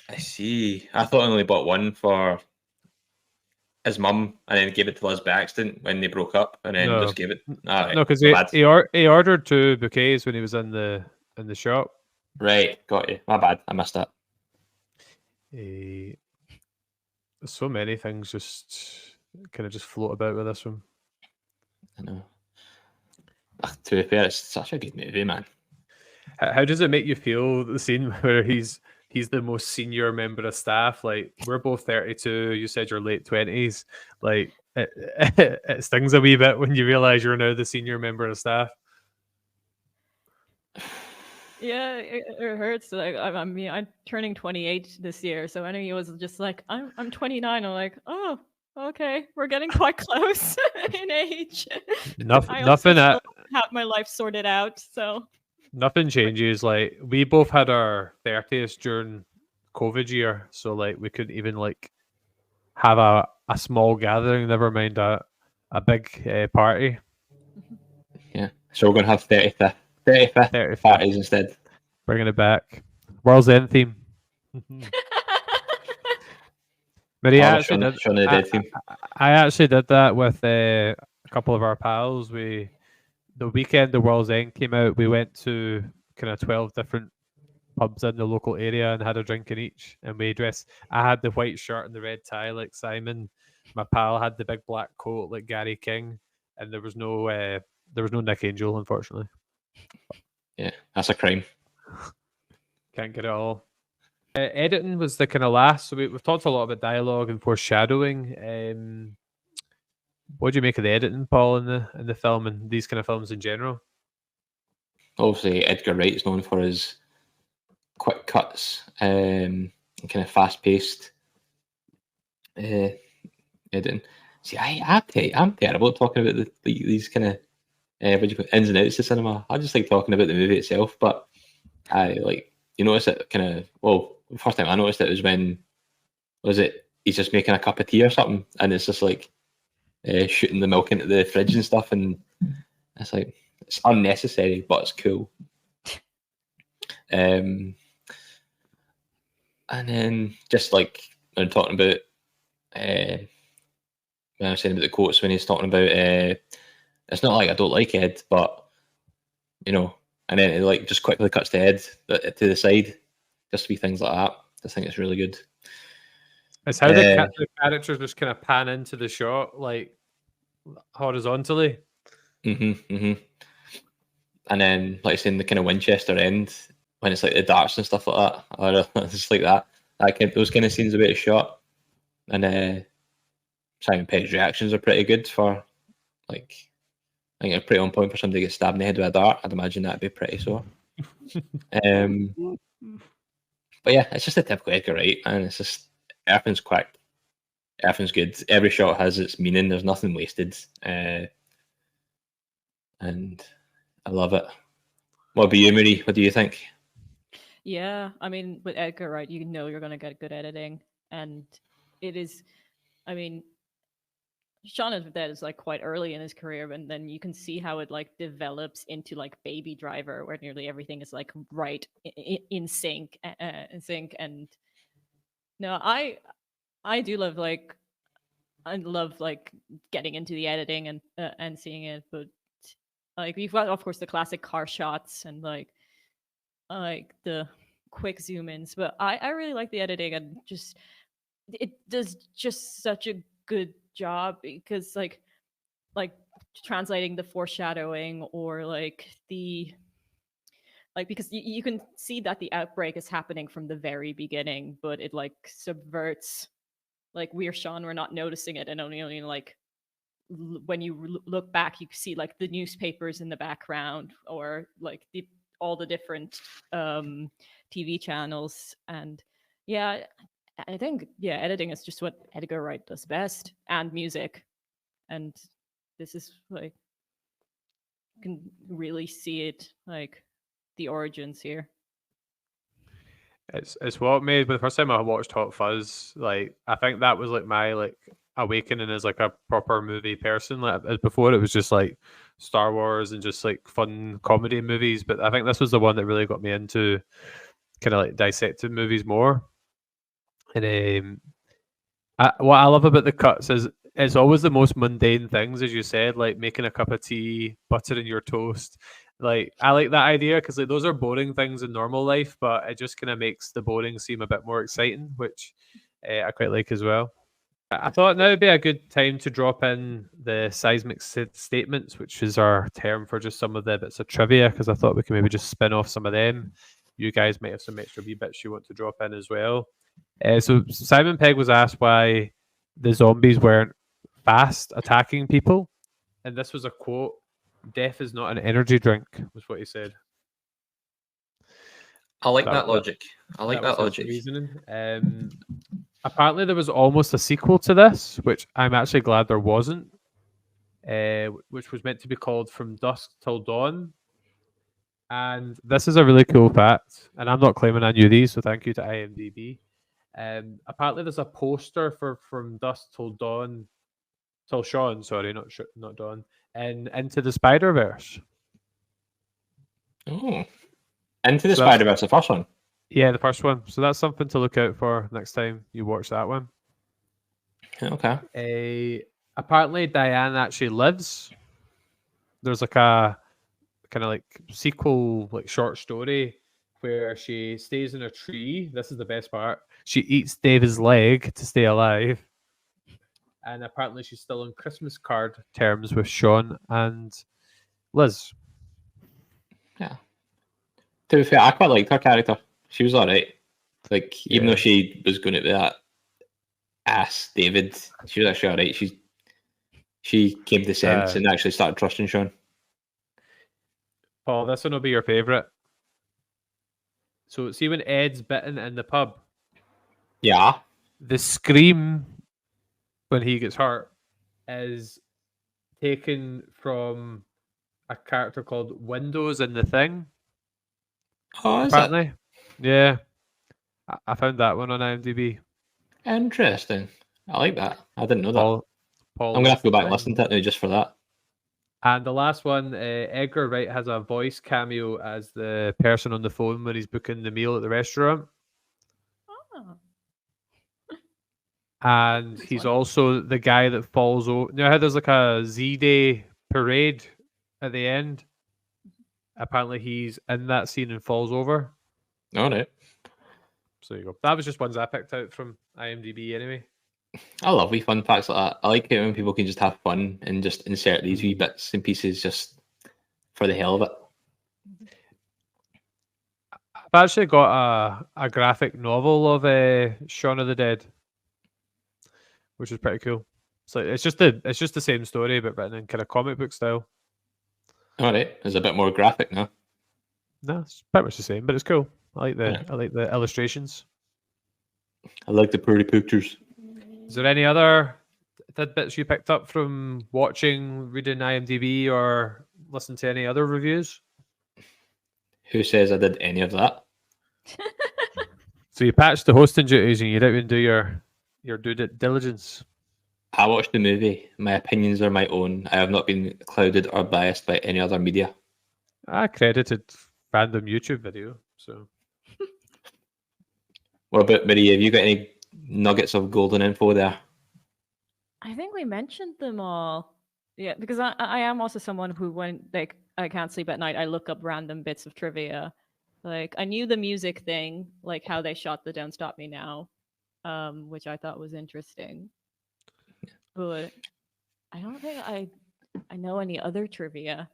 Speaker 4: I see. I thought he only bought one for his mum and then gave it to Liz by accident when they broke up, and then just gave it. Right,
Speaker 3: no, because he ordered 2 bouquets when he was in the shop.
Speaker 4: Right, got you. My bad, I missed that.
Speaker 3: So many things just kind of just float about with this one.
Speaker 4: I know. To be fair, it's such a good movie, man.
Speaker 3: How does it make you feel, the scene where he's the most senior member of staff? Like, we're both 32. You said you're late 20s. Like, it stings a wee bit when you realize you're now the senior member of staff.
Speaker 5: Yeah, it hurts. Like I mean, I'm turning 28 this year, so I know he was just like, I'm 29. I'm like, oh, okay, we're getting quite close in age. I also
Speaker 3: Nothing
Speaker 5: still have my life sorted out, so
Speaker 3: nothing changes. Like, we both had our 30th during COVID year, so like we couldn't even like have a small gathering. Never mind a big party.
Speaker 4: Yeah, so we're gonna have 35th parties instead.
Speaker 3: Bringing it back. World's End theme. But yeah,
Speaker 4: Shaun of the Dead theme.
Speaker 3: I actually did that with a couple of our pals. The weekend the World's End came out, we went to kind of 12 different pubs in the local area and had a drink in each. And we dressed. I had the white shirt and the red tie like Simon. My pal had the big black coat like Gary King, and there was no Nick Angel, unfortunately.
Speaker 4: Yeah, that's a crime.
Speaker 3: Can't get it all. Editing was the kind of last. So we've talked a lot about dialogue and foreshadowing. What do you make of the editing, Paul, in the film and these kind of films in general?
Speaker 4: Obviously, Edgar Wright is known for his quick cuts and kind of fast-paced editing. See, I'm terrible at talking about these kind of ins and outs of cinema. I just like talking about the movie itself, but I like, you notice it kind of, well, the first time I noticed it was when, he's just making a cup of tea or something, and it's just like shooting the milk into the fridge and stuff, and it's like, it's unnecessary, but it's cool. And then just like when I'm talking about when I'm saying about the quotes, when he's talking about it's not like I don't like Ed, but you know, and then it like just quickly cuts to Ed to the side, just to be things like that. I think it's really good.
Speaker 3: It's how the characters just kind of pan into the shot like horizontally.
Speaker 4: And then, like saying the kind of Winchester end when it's like the darts and stuff like that, or just like that. Those kind of scenes are a bit shot, and Simon Pegg's reactions are pretty good for like. I think it's pretty on point for somebody to get stabbed in the head with a dart. I'd imagine that'd be pretty sore. But yeah, it's just a typical Edgar Wright, and it's just everything's quick, everything's good. Every shot has its meaning. There's nothing wasted, and I love it. What about you, Marie? What do you think?
Speaker 5: Yeah, I mean, with Edgar Wright, you know you're going to get good editing, and it is, I mean, Shaun of the Dead is like quite early in his career, and then you can see how it like develops into like Baby Driver, where nearly everything is like right in sync, and no, I do love like I love like getting into the editing and seeing it, but like we've got of course the classic car shots and like the quick zoom ins, but I really like the editing, and just it does just such a good job because like translating the foreshadowing or like the like because you can see that the outbreak is happening from the very beginning, but it like subverts like we're Shaun, we're not noticing it, and only like when you look back you see like the newspapers in the background or like all the different TV channels. And yeah, I think editing is just what Edgar Wright does best, and music. And this is like you can really see it, like the origins here.
Speaker 3: It's what made, but the first time I watched Hot Fuzz, like I think that was like my like awakening as like a proper movie person. Like before it was just like Star Wars and just like fun comedy movies, but I think this was the one that really got me into kind of like dissecting movies more. And what I love about the cuts is it's always the most mundane things, as you said, like making a cup of tea, buttering your toast, Like, I like that idea because like those are boring things in normal life, but it just kind of makes the boring seem a bit more exciting, which I quite like as well. I thought now would be a good time to drop in the seismic statements, which is our term for just some of the bits of trivia, because I thought we could maybe just spin off some of them. You guys might have some extra wee bits you want to drop in as well. So Simon Pegg was asked why the zombies weren't fast attacking people, and this was a quote: "Death is not an energy drink," was what he said.
Speaker 4: I like that logic. I like that
Speaker 3: was his
Speaker 4: logic.
Speaker 3: reasoning. Apparently, there was almost a sequel to this, which I'm actually glad there wasn't, which was meant to be called From Dusk Till Dawn. And this is a really cool fact, and I'm not claiming I knew these, so thank you to IMDb. Apparently, there's a poster for From Dusk Till Dawn, till Shaun, sorry, not Dawn, and Into the Spider-Verse.
Speaker 4: Oh, Into the Spider-Verse, the first one.
Speaker 3: Yeah, the first one. So that's something to look out for next time you watch that one.
Speaker 4: Okay.
Speaker 3: Apparently, Diane actually lives. There's like a kind of like sequel, like short story where she stays in a tree. This is the best part. She eats David's leg to stay alive. And apparently, she's still on Christmas card terms with Shaun and Liz.
Speaker 4: Yeah. To be fair, I quite liked her character. She was alright. Like, even though she was going to be that ass David, she was actually alright. She came to sense and actually started trusting Shaun.
Speaker 3: Paul, this one will be your favourite. So, see when Ed's bitten in the pub?
Speaker 4: Yeah.
Speaker 3: The scream when he gets hurt is taken from a character called Windows in The Thing.
Speaker 4: Oh, is
Speaker 3: apparently. Yeah. I found that one on IMDb.
Speaker 4: Interesting. I like that. I didn't know that.
Speaker 3: Paul
Speaker 4: I'm going to have to go back and listen to it now just for that.
Speaker 3: And the last one, Edgar Wright has a voice cameo as the person on the phone when he's booking the meal at the restaurant.
Speaker 5: Oh.
Speaker 3: And he's also the guy that falls over. You know how there's like a Z-Day parade at the end? Apparently he's in that scene and falls over.
Speaker 4: All right.
Speaker 3: So there you go. That was just ones I picked out from IMDb anyway.
Speaker 4: I love wee fun facts like that. I like it when people can just have fun and just insert these wee bits and pieces just for the hell of it.
Speaker 3: I've actually got a graphic novel of Shaun of the Dead, which is pretty cool. So it's just the same story but written in kind of comic book style.
Speaker 4: All right, it's a bit more graphic now.
Speaker 3: No, it's pretty much the same, but it's cool. I like the illustrations.
Speaker 4: I like the pretty pictures.
Speaker 3: Is there any other tidbits you picked up from watching, reading IMDb, or listening to any other reviews?
Speaker 4: Who says I did any of that?
Speaker 3: So you patched the hosting duties and you didn't even do your due diligence.
Speaker 4: I watched the movie. My opinions are my own. I have not been clouded or biased by any other media.
Speaker 3: I credited random YouTube video. So,
Speaker 4: what about Maria? Have you got any nuggets of golden info there?
Speaker 5: I think we mentioned them all. Yeah, because I am also someone who, when like I can't sleep at night, I look up random bits of trivia. Like I knew the music thing, like how they shot the "Don't Stop Me Now," which I thought was interesting. But I don't think I know any other trivia.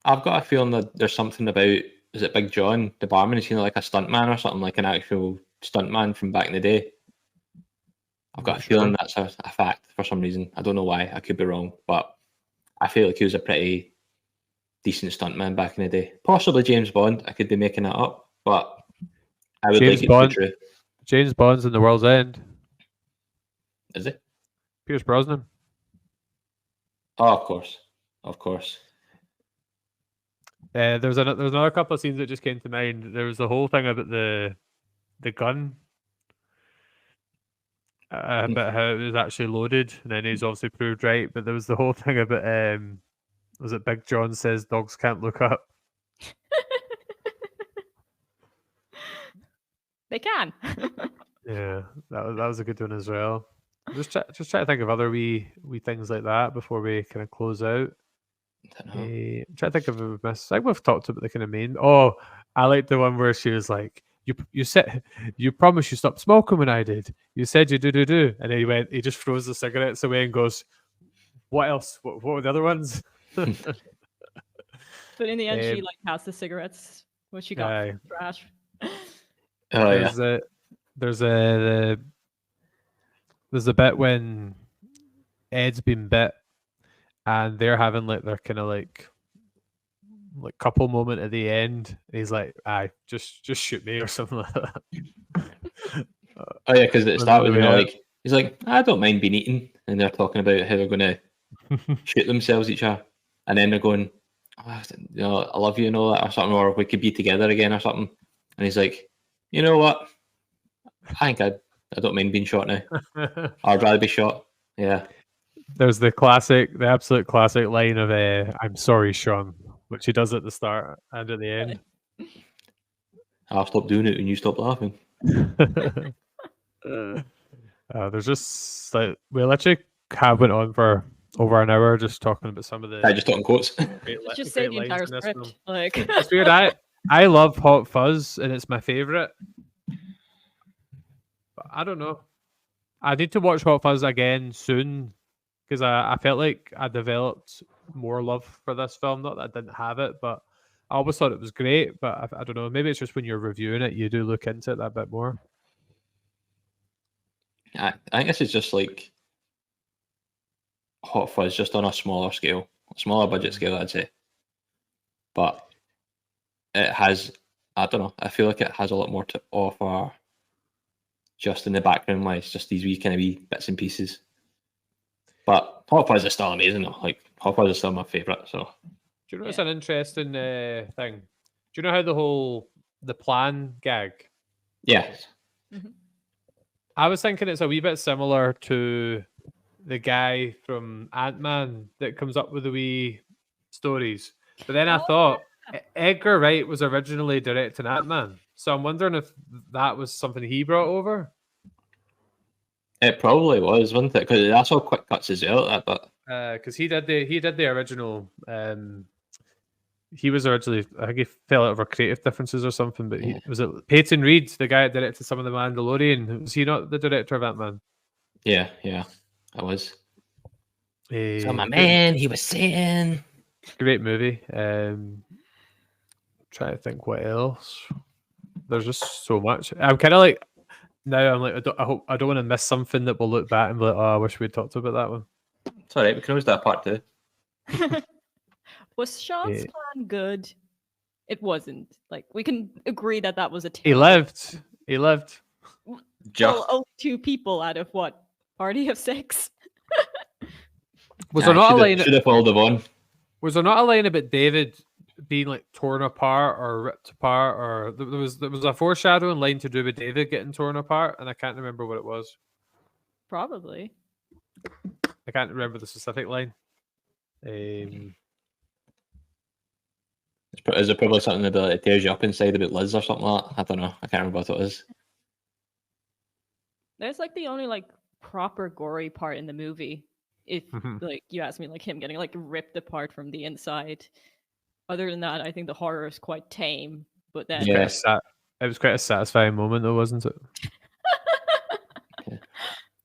Speaker 4: I've got a feeling that there's something about, is it Big John, the barman? Is he like a stuntman or something, like an actual stuntman from back in the day? I've got a feeling that's a fact for some reason. I don't know why. I could be wrong, but I feel like he was a pretty decent stuntman back in the day. Possibly James Bond. I could be making that up, but I would like it to be true.
Speaker 3: James Bond's in The World's End.
Speaker 4: Is it?
Speaker 3: Pierce Brosnan.
Speaker 4: Oh, of course. Of course.
Speaker 3: There's another couple of scenes that just came to mind. There was the whole thing about the gun. About how it was actually loaded, and then he's obviously proved right. But there was the whole thing about was it Big John says dogs can't look up?
Speaker 5: They can.
Speaker 3: Yeah, that was a good one as well. Just try to think of other wee things like that before we kind of close out.
Speaker 4: don't know.
Speaker 3: I'm trying to think of a miss. I think we've talked about the kind of main. Oh, I like the one where she was like, "You said you promised you stopped smoking when I did. You said you do," and then he just throws the cigarettes away and goes, "What else? What were the other ones?"
Speaker 5: But in the end, she
Speaker 3: Um,
Speaker 5: like has the cigarettes, which she got
Speaker 3: Aye.
Speaker 5: from the trash.
Speaker 4: Oh yeah.
Speaker 3: There's a bit when Ed's been bit and they're having like their kind of like couple moment at the end. He's like, "Aye, just shoot me," or something like that.
Speaker 4: Oh yeah, because at the start,
Speaker 3: Yeah.
Speaker 4: like he's like, I don't mind being eaten, and they're talking about how they're going to shoot themselves each other, and then they're going, oh, you know, I love you and all that or something, or we could be together again or something. And he's like, you know what? I think I don't mind being shot now. I'd rather be shot. Yeah.
Speaker 3: There's the absolute classic line of "I'm sorry, Shaun," which he does at the start and at the end.
Speaker 4: I'll stop doing it when you stop laughing.
Speaker 3: There's just like we literally have went on for over an hour just talking about some of the
Speaker 4: I just talking quotes.
Speaker 5: Let's just say the entire script. Like,
Speaker 3: it's weird. I love Hot Fuzz and it's my favorite. But I don't know. I need to watch Hot Fuzz again soon because I felt like I developed more love for this film. Not that I didn't have it, but I always thought it was great. But I don't know. Maybe it's just when you're reviewing it, you do look into it that bit more.
Speaker 4: I think this is just like Hot Fuzz, just on a smaller scale, a smaller budget scale, I'd say. But it has, I don't know, I feel like it has a lot more to offer just in the background wise, just these wee bits and pieces. But Hot Fuzz is still amazing though. Like Hot Fuzz is still my favourite. So
Speaker 3: Do you know it's an interesting thing? Do you know how the plan gag?
Speaker 4: yeah.
Speaker 3: I was thinking it's a wee bit similar to the guy from Ant-Man that comes up with the wee stories. But then I thought Edgar Wright was originally directing Ant-Man. So I'm wondering if that was something he brought over.
Speaker 4: It probably was, wasn't it? Because that's all quick cuts as well. But
Speaker 3: Because he did the original. He was originally, I think he fell out over creative differences or something. But was it Peyton Reed, the guy that directed some of the Mandalorian? Was he not the director of Ant-Man?
Speaker 4: yeah, I was.
Speaker 3: So
Speaker 4: my man, he was saying.
Speaker 3: Great movie. Trying to think what else. There's just so much. I'm kind of like now. I'm like I don't want to miss something that we'll look back and be like, oh, I wish we'd talked about that one.
Speaker 4: It's all right. We can always do a part 2.
Speaker 5: was Shaun's plan good? It wasn't. Like we can agree that was a.
Speaker 3: He lived.
Speaker 5: Well, only 2 people out of what party of 6.
Speaker 3: Was there not a line?
Speaker 4: Should have followed the one.
Speaker 3: Was there not a line about David being like torn apart or ripped apart, or there was a foreshadowing line to do with David getting torn apart, and I can't remember what it was.
Speaker 5: Probably.
Speaker 3: I can't remember the specific line.
Speaker 4: Is it probably something that it tears you up inside about Liz or something like that? I don't know. I can't remember what it is.
Speaker 5: That's like the only like proper gory part in the movie. If like you ask me, like him getting like ripped apart from the inside. Other than that, I think the horror is quite tame. But then
Speaker 3: it was quite a satisfying moment, though, wasn't it?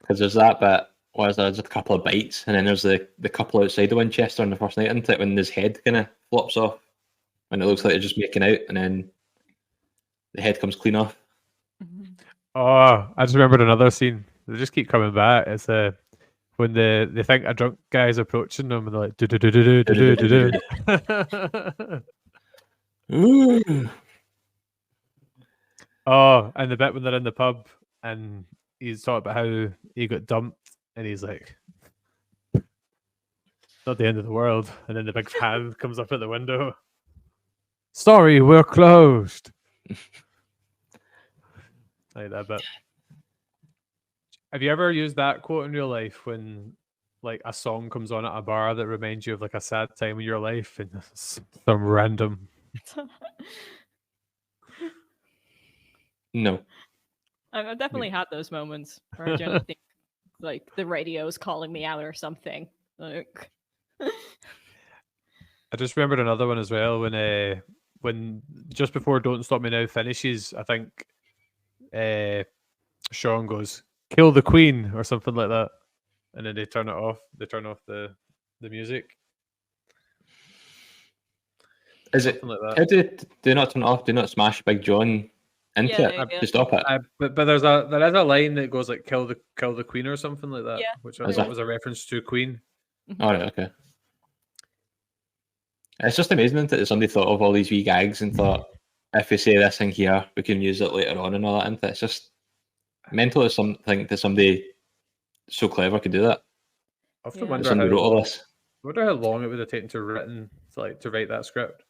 Speaker 4: Because there's that bit where there's a couple of bites, and then there's the couple outside the Winchester on the first night, isn't it? When his head kind of flops off, and it looks like they're just making out, and then the head comes clean off.
Speaker 3: Oh, I just remembered another scene. They just keep coming back. It's when they think a drunk guy is approaching them, and they're like, do. Oh, and the bit when they're in the pub, and he's talking about how he got dumped, and he's like, not the end of the world. And then the big fan comes up at the window. Sorry, we're closed. I like that bit. Have you ever used that quote in real life when like a song comes on at a bar that reminds you of like a sad time in your life and some random?
Speaker 4: No.
Speaker 5: I've definitely had those moments where I generally think like the radio's calling me out or something. Like...
Speaker 3: I just remembered another one as well when just before "Don't Stop Me Now" finishes, I think Shaun goes, "Kill the Queen" or something like that, and then they turn it off. They turn off the music.
Speaker 4: Is it?
Speaker 3: Something like that.
Speaker 4: How do not turn it off? Do not smash Big John into
Speaker 5: Yeah,
Speaker 4: it
Speaker 5: yeah.
Speaker 4: to stop it.
Speaker 3: But there is a line that goes like kill the Queen or something like that,
Speaker 5: Yeah.
Speaker 3: which I
Speaker 4: Is
Speaker 3: thought
Speaker 4: it?
Speaker 3: was a reference to Queen.
Speaker 4: All right, okay. It's just amazing isn't it, that somebody thought of all these wee gags and thought, if we say this thing here, we can use it later on and all that. Isn't it? It's just mental as something that somebody so clever could do that.
Speaker 3: I often
Speaker 5: Yeah.
Speaker 3: wonder
Speaker 4: Somebody wrote all this.
Speaker 3: how long it would have taken to write that script.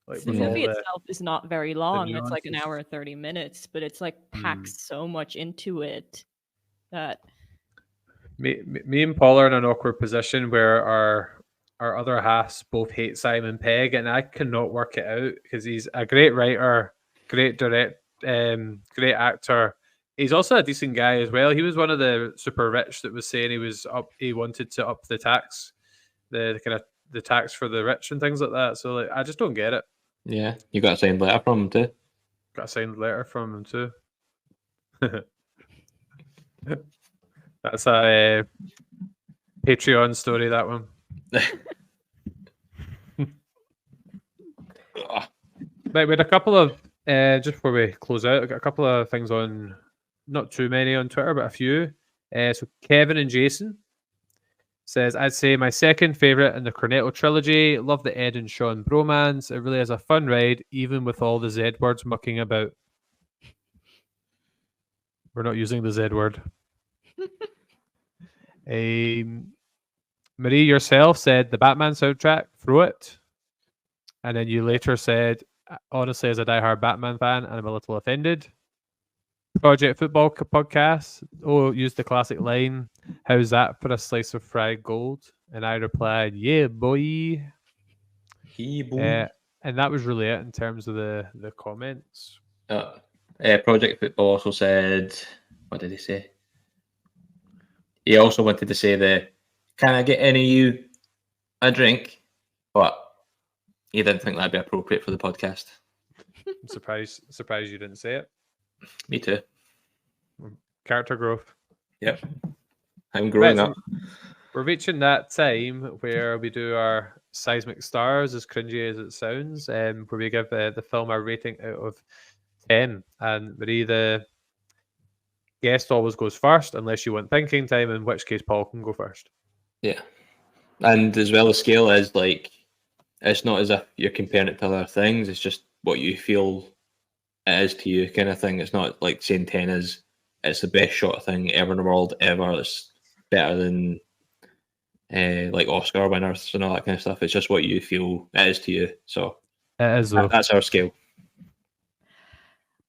Speaker 3: Like
Speaker 5: The
Speaker 3: with all
Speaker 5: movie
Speaker 3: the
Speaker 5: itself is not very long. It's like an
Speaker 3: nuances.
Speaker 5: hour and 30 minutes, but it's like packs so much into it that
Speaker 3: me and Paul are in an awkward position where our other halves both hate Simon Pegg, and I cannot work it out because he's a great writer, great great actor. He's also a decent guy as well. He was one of the super rich that was saying he wanted to up the tax, the kind of the tax for the rich and things like that. So like, I just don't get it.
Speaker 4: Yeah, you got a signed letter from him too.
Speaker 3: Got a signed letter from him too. That's a Patreon story, that one. Right, we had a couple of just before we close out, I got a couple of things on, not too many on Twitter, but a few. So Kevin and Jason says, I'd say my second favourite in the Cornetto trilogy. Love the Ed and Shaun bromance. It really is a fun ride, even with all the Z words mucking about. We're not using the Z word. Marie yourself said the Batman soundtrack, throw it. And then you later said, honestly, as a diehard Batman fan, I'm a little offended. Project Football podcast. Oh, use the classic line. How's that for a slice of fried gold? And I replied, yeah, boy. And that was really it in terms of the comments.
Speaker 4: Project Football also said, what did he say? He also wanted to say can I get any of you a drink? But he didn't think that'd be appropriate for the podcast.
Speaker 3: I'm surprised you didn't say it.
Speaker 4: Me too.
Speaker 3: Character growth.
Speaker 4: Yep. I'm growing up.
Speaker 3: We're reaching that time where we do our Seismic Stars, as cringy as it sounds, where we give the film a rating out of 10. And Marie, the guest, always goes first, unless you want thinking time, in which case Paul can go first.
Speaker 4: Yeah. And as well, the scale is like, it's not as if you're comparing it to other things, it's just what you feel it is to you kind of thing. It's not like saying 10 is it's the best shot thing ever in the world ever. It's better than like Oscar winners and all that kind of stuff. It's just what you feel it is to you. So
Speaker 3: it is,
Speaker 4: that's our scale.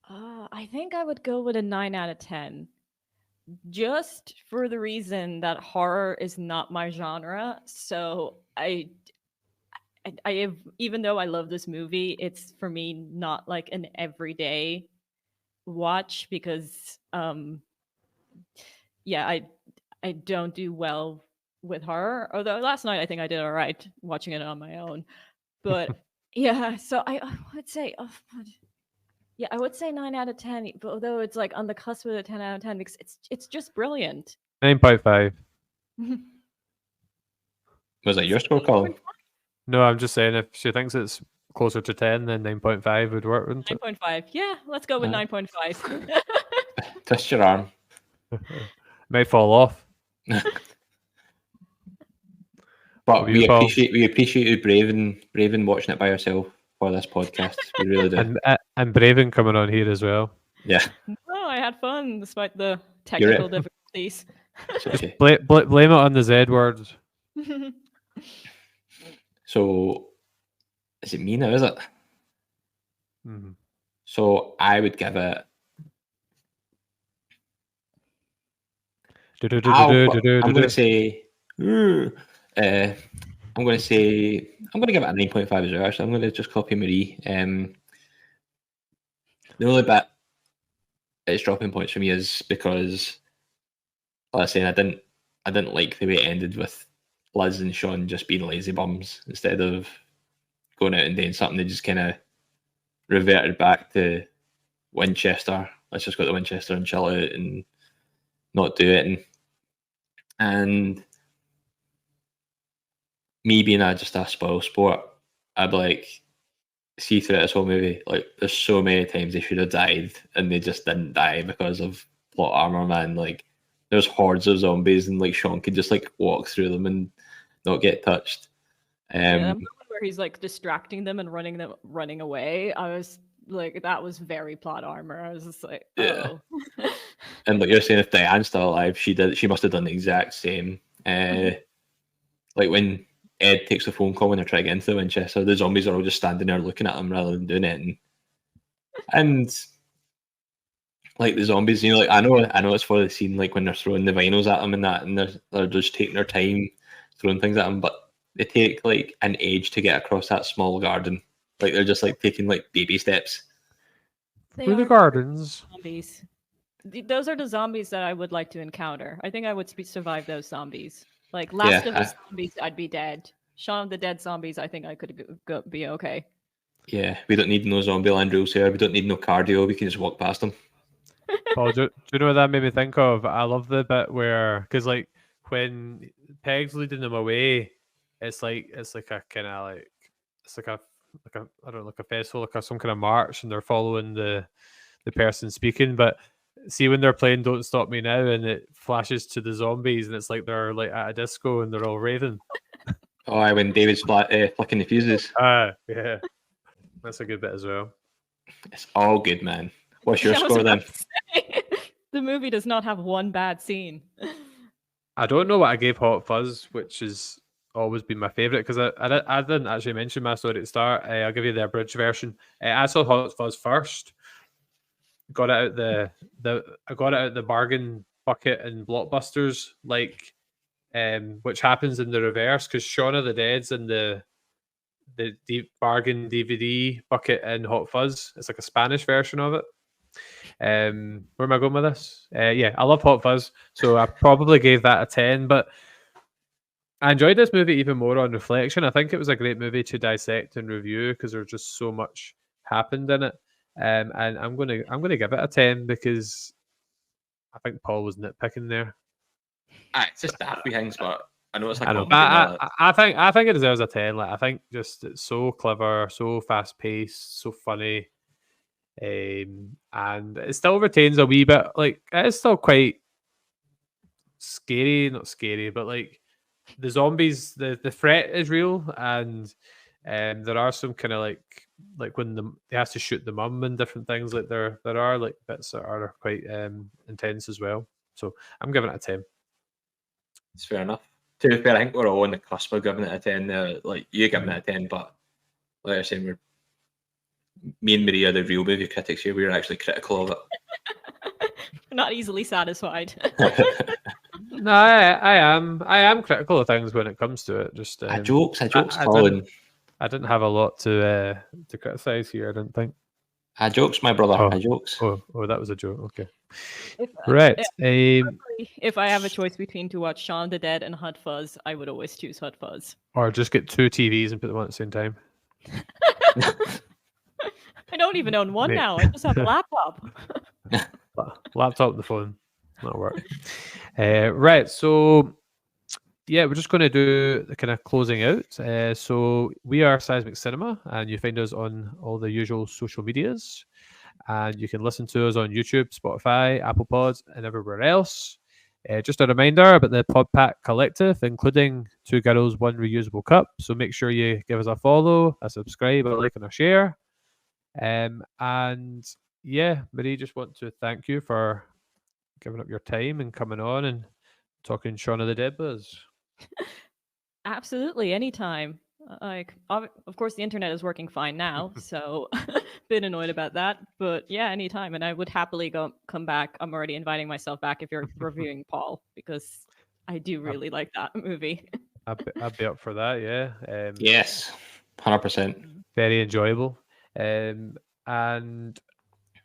Speaker 5: I think I would go with a 9 out of 10. Just for the reason that horror is not my genre. So I have, even though I love this movie, it's for me not like an everyday watch because I don't do well with horror. Although last night I think I did all right watching it on my own. But yeah, so I would say I would say 9 out of 10, but although it's like on the cusp of a 10 out of 10 because it's just brilliant.
Speaker 3: 9.5.
Speaker 4: Was that your score, Colin?
Speaker 3: No, I'm just saying if she thinks it's closer to 10, then 9.5 would work, wouldn't it?
Speaker 5: 9.5. Yeah, let's go with 9.5.
Speaker 4: Twist your arm.
Speaker 3: Might fall off.
Speaker 4: But we appreciate you braving watching it by yourself for this podcast. We really do.
Speaker 3: And Braven coming on here as well.
Speaker 4: Yeah.
Speaker 5: Oh, I had fun despite the technical difficulties.
Speaker 4: Okay.
Speaker 3: Blame it on the Z word.
Speaker 4: So, is it me now, is it?
Speaker 3: Mm-hmm.
Speaker 4: So, I would give it... I'm going to say... I'm going to give it a 9.5 as well. Actually, I'm going to just copy Marie. The only bit it's dropping points for me is because, like I was saying, I didn't like the way it ended with Liz and Shaun just being lazy bums instead of going out and doing something. They just kind of reverted back to Winchester. Let's just go to Winchester and chill out and not do it. And me being just a spoil sport, I'd be like, see throughout this whole movie, like there's so many times they should have died and they just didn't die because of plot armor, man. Like there's hordes of zombies and like Shaun could just like walk through them and not get touched.
Speaker 5: Yeah, that moment where he's like distracting them and running away, I was like, that was very plot armor. I was just like, oh.
Speaker 4: Yeah. And like you're saying, if Diane's still alive, she must have done the exact same. Like when Ed takes the phone call when they're trying to get into the Winchester, the zombies are all just standing there looking at him rather than doing it. And like the zombies, you know, like I know it's for the scene, like when they're throwing the vinyls at them and that, and they're just taking their time throwing things at them, but they take like an age to get across that small garden. Like they're just like taking like baby steps
Speaker 3: through the gardens.
Speaker 5: Zombies. Those are the zombies that I would like to encounter. I think I would survive those zombies. Like Last of Us zombies, I'd be dead. Shaun of the Dead zombies, I think I could be okay.
Speaker 4: Yeah, we don't need no zombie land rules here. We don't need no cardio. We can just walk past them.
Speaker 3: Paul, do you know what that made me think of? I love the bit where, because like when Peg's leading them away, it's like a kind of like it's like a I don't know, like a festival, like some kind of march, and they're following the person speaking. But see when they're playing "Don't Stop Me Now" and it flashes to the zombies, and it's like they're like at a disco and they're all raving.
Speaker 4: Oh, when David's flicking the fuses.
Speaker 3: Yeah, that's a good bit as well.
Speaker 4: It's all good, man. What's your score then?
Speaker 5: The movie does not have one bad scene.
Speaker 3: I don't know what I gave Hot Fuzz, which has always been my favourite, because I didn't actually mention my story at the start. I'll give you the abridged version. I saw Hot Fuzz first. Got it out I got it out the bargain bucket in Blockbusters, like which happens in the reverse, because Shaun of the Dead's in the bargain DVD bucket in Hot Fuzz. It's like a Spanish version of it. Where am I going with this? Yeah, I love Hot Fuzz, so I probably gave that a 10, but I enjoyed this movie even more on reflection. I think it was a great movie to dissect and review because there's just so much happened in it. And I'm gonna give it a 10 because I think Paul was nitpicking there.
Speaker 4: It's just daft things, but I know it's like
Speaker 3: I think it deserves a 10. Like I think just it's so clever, so fast paced, so funny. And it still retains a wee bit, like it's still quite scary, not scary, but like the zombies, the threat is real, and there are some kind of like when he has to shoot the mum and different things, like there are like bits that are quite intense as well. So I'm giving it a 10.
Speaker 4: It's fair enough. To be fair, I think we're all on the cusp of giving it a 10 there. Like you're giving it a 10, but like I was saying, me and Maria, the real movie critics here, we're actually critical of it.
Speaker 5: Not easily satisfied.
Speaker 3: No, I am critical of things when it comes to it. Just
Speaker 4: jokes, Colin.
Speaker 3: I didn't have a lot to criticize here. I didn't think.
Speaker 4: Jokes, my brother. Jokes.
Speaker 3: Oh, that was a joke. Okay. Right.
Speaker 5: If I have a choice between to watch Shaun of the Dead and Hot Fuzz, I would always choose Hot Fuzz.
Speaker 3: Or just get 2 TVs and put them on at the same time.
Speaker 5: I don't even own one now. I just have a laptop.
Speaker 3: Laptop and the phone. That'll work. Right. So, yeah, we're just going to do the kind of closing out. So we are Seismic Cinema, and you find us on all the usual social medias. And you can listen to us on YouTube, Spotify, Apple Pods, and everywhere else. Just a reminder about the PodPack Collective, including 2 Girls, 1 Reusable Cup. So make sure you give us a follow, a subscribe, a like, and a share. And yeah, Marie, just want to thank you for giving up your time and coming on and talking Shaun of the Dead with us.
Speaker 5: Absolutely, anytime. Like, of course, the internet is working fine now, so bit annoyed about that. But yeah, anytime, and I would happily come back. I'm already inviting myself back if you're reviewing Paul, because I do really like that movie.
Speaker 3: I'd be up for that. Yeah.
Speaker 4: Yes, 100%.
Speaker 3: Very enjoyable. And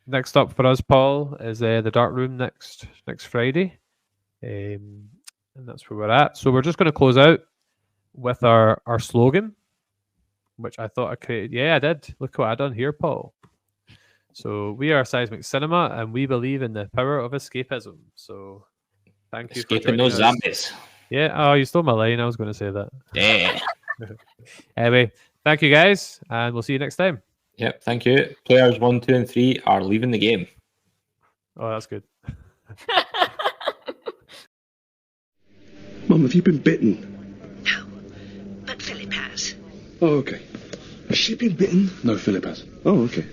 Speaker 3: next up for us, Paul, is the Dark Room next Friday, and that's where we're at. So we're just going to close out with our slogan, which I thought I created. Yeah, I did. Look what I done here, Paul. So we are Seismic Cinema, and we believe in the power of escapism. So thank you for
Speaker 4: Escaping
Speaker 3: joining
Speaker 4: those
Speaker 3: us.
Speaker 4: zombies.
Speaker 3: Yeah. Oh, you stole my line. I was going to say that.
Speaker 4: Yeah.
Speaker 3: Anyway, thank you guys, and we'll see you next time.
Speaker 4: Yep, thank you. Players 1, 2, and 3 are leaving the game.
Speaker 3: Oh, that's good.
Speaker 2: Mum, have you been bitten?
Speaker 6: No, but Philip has.
Speaker 2: Oh, okay. Has she been bitten? No, Philip has. Oh, okay.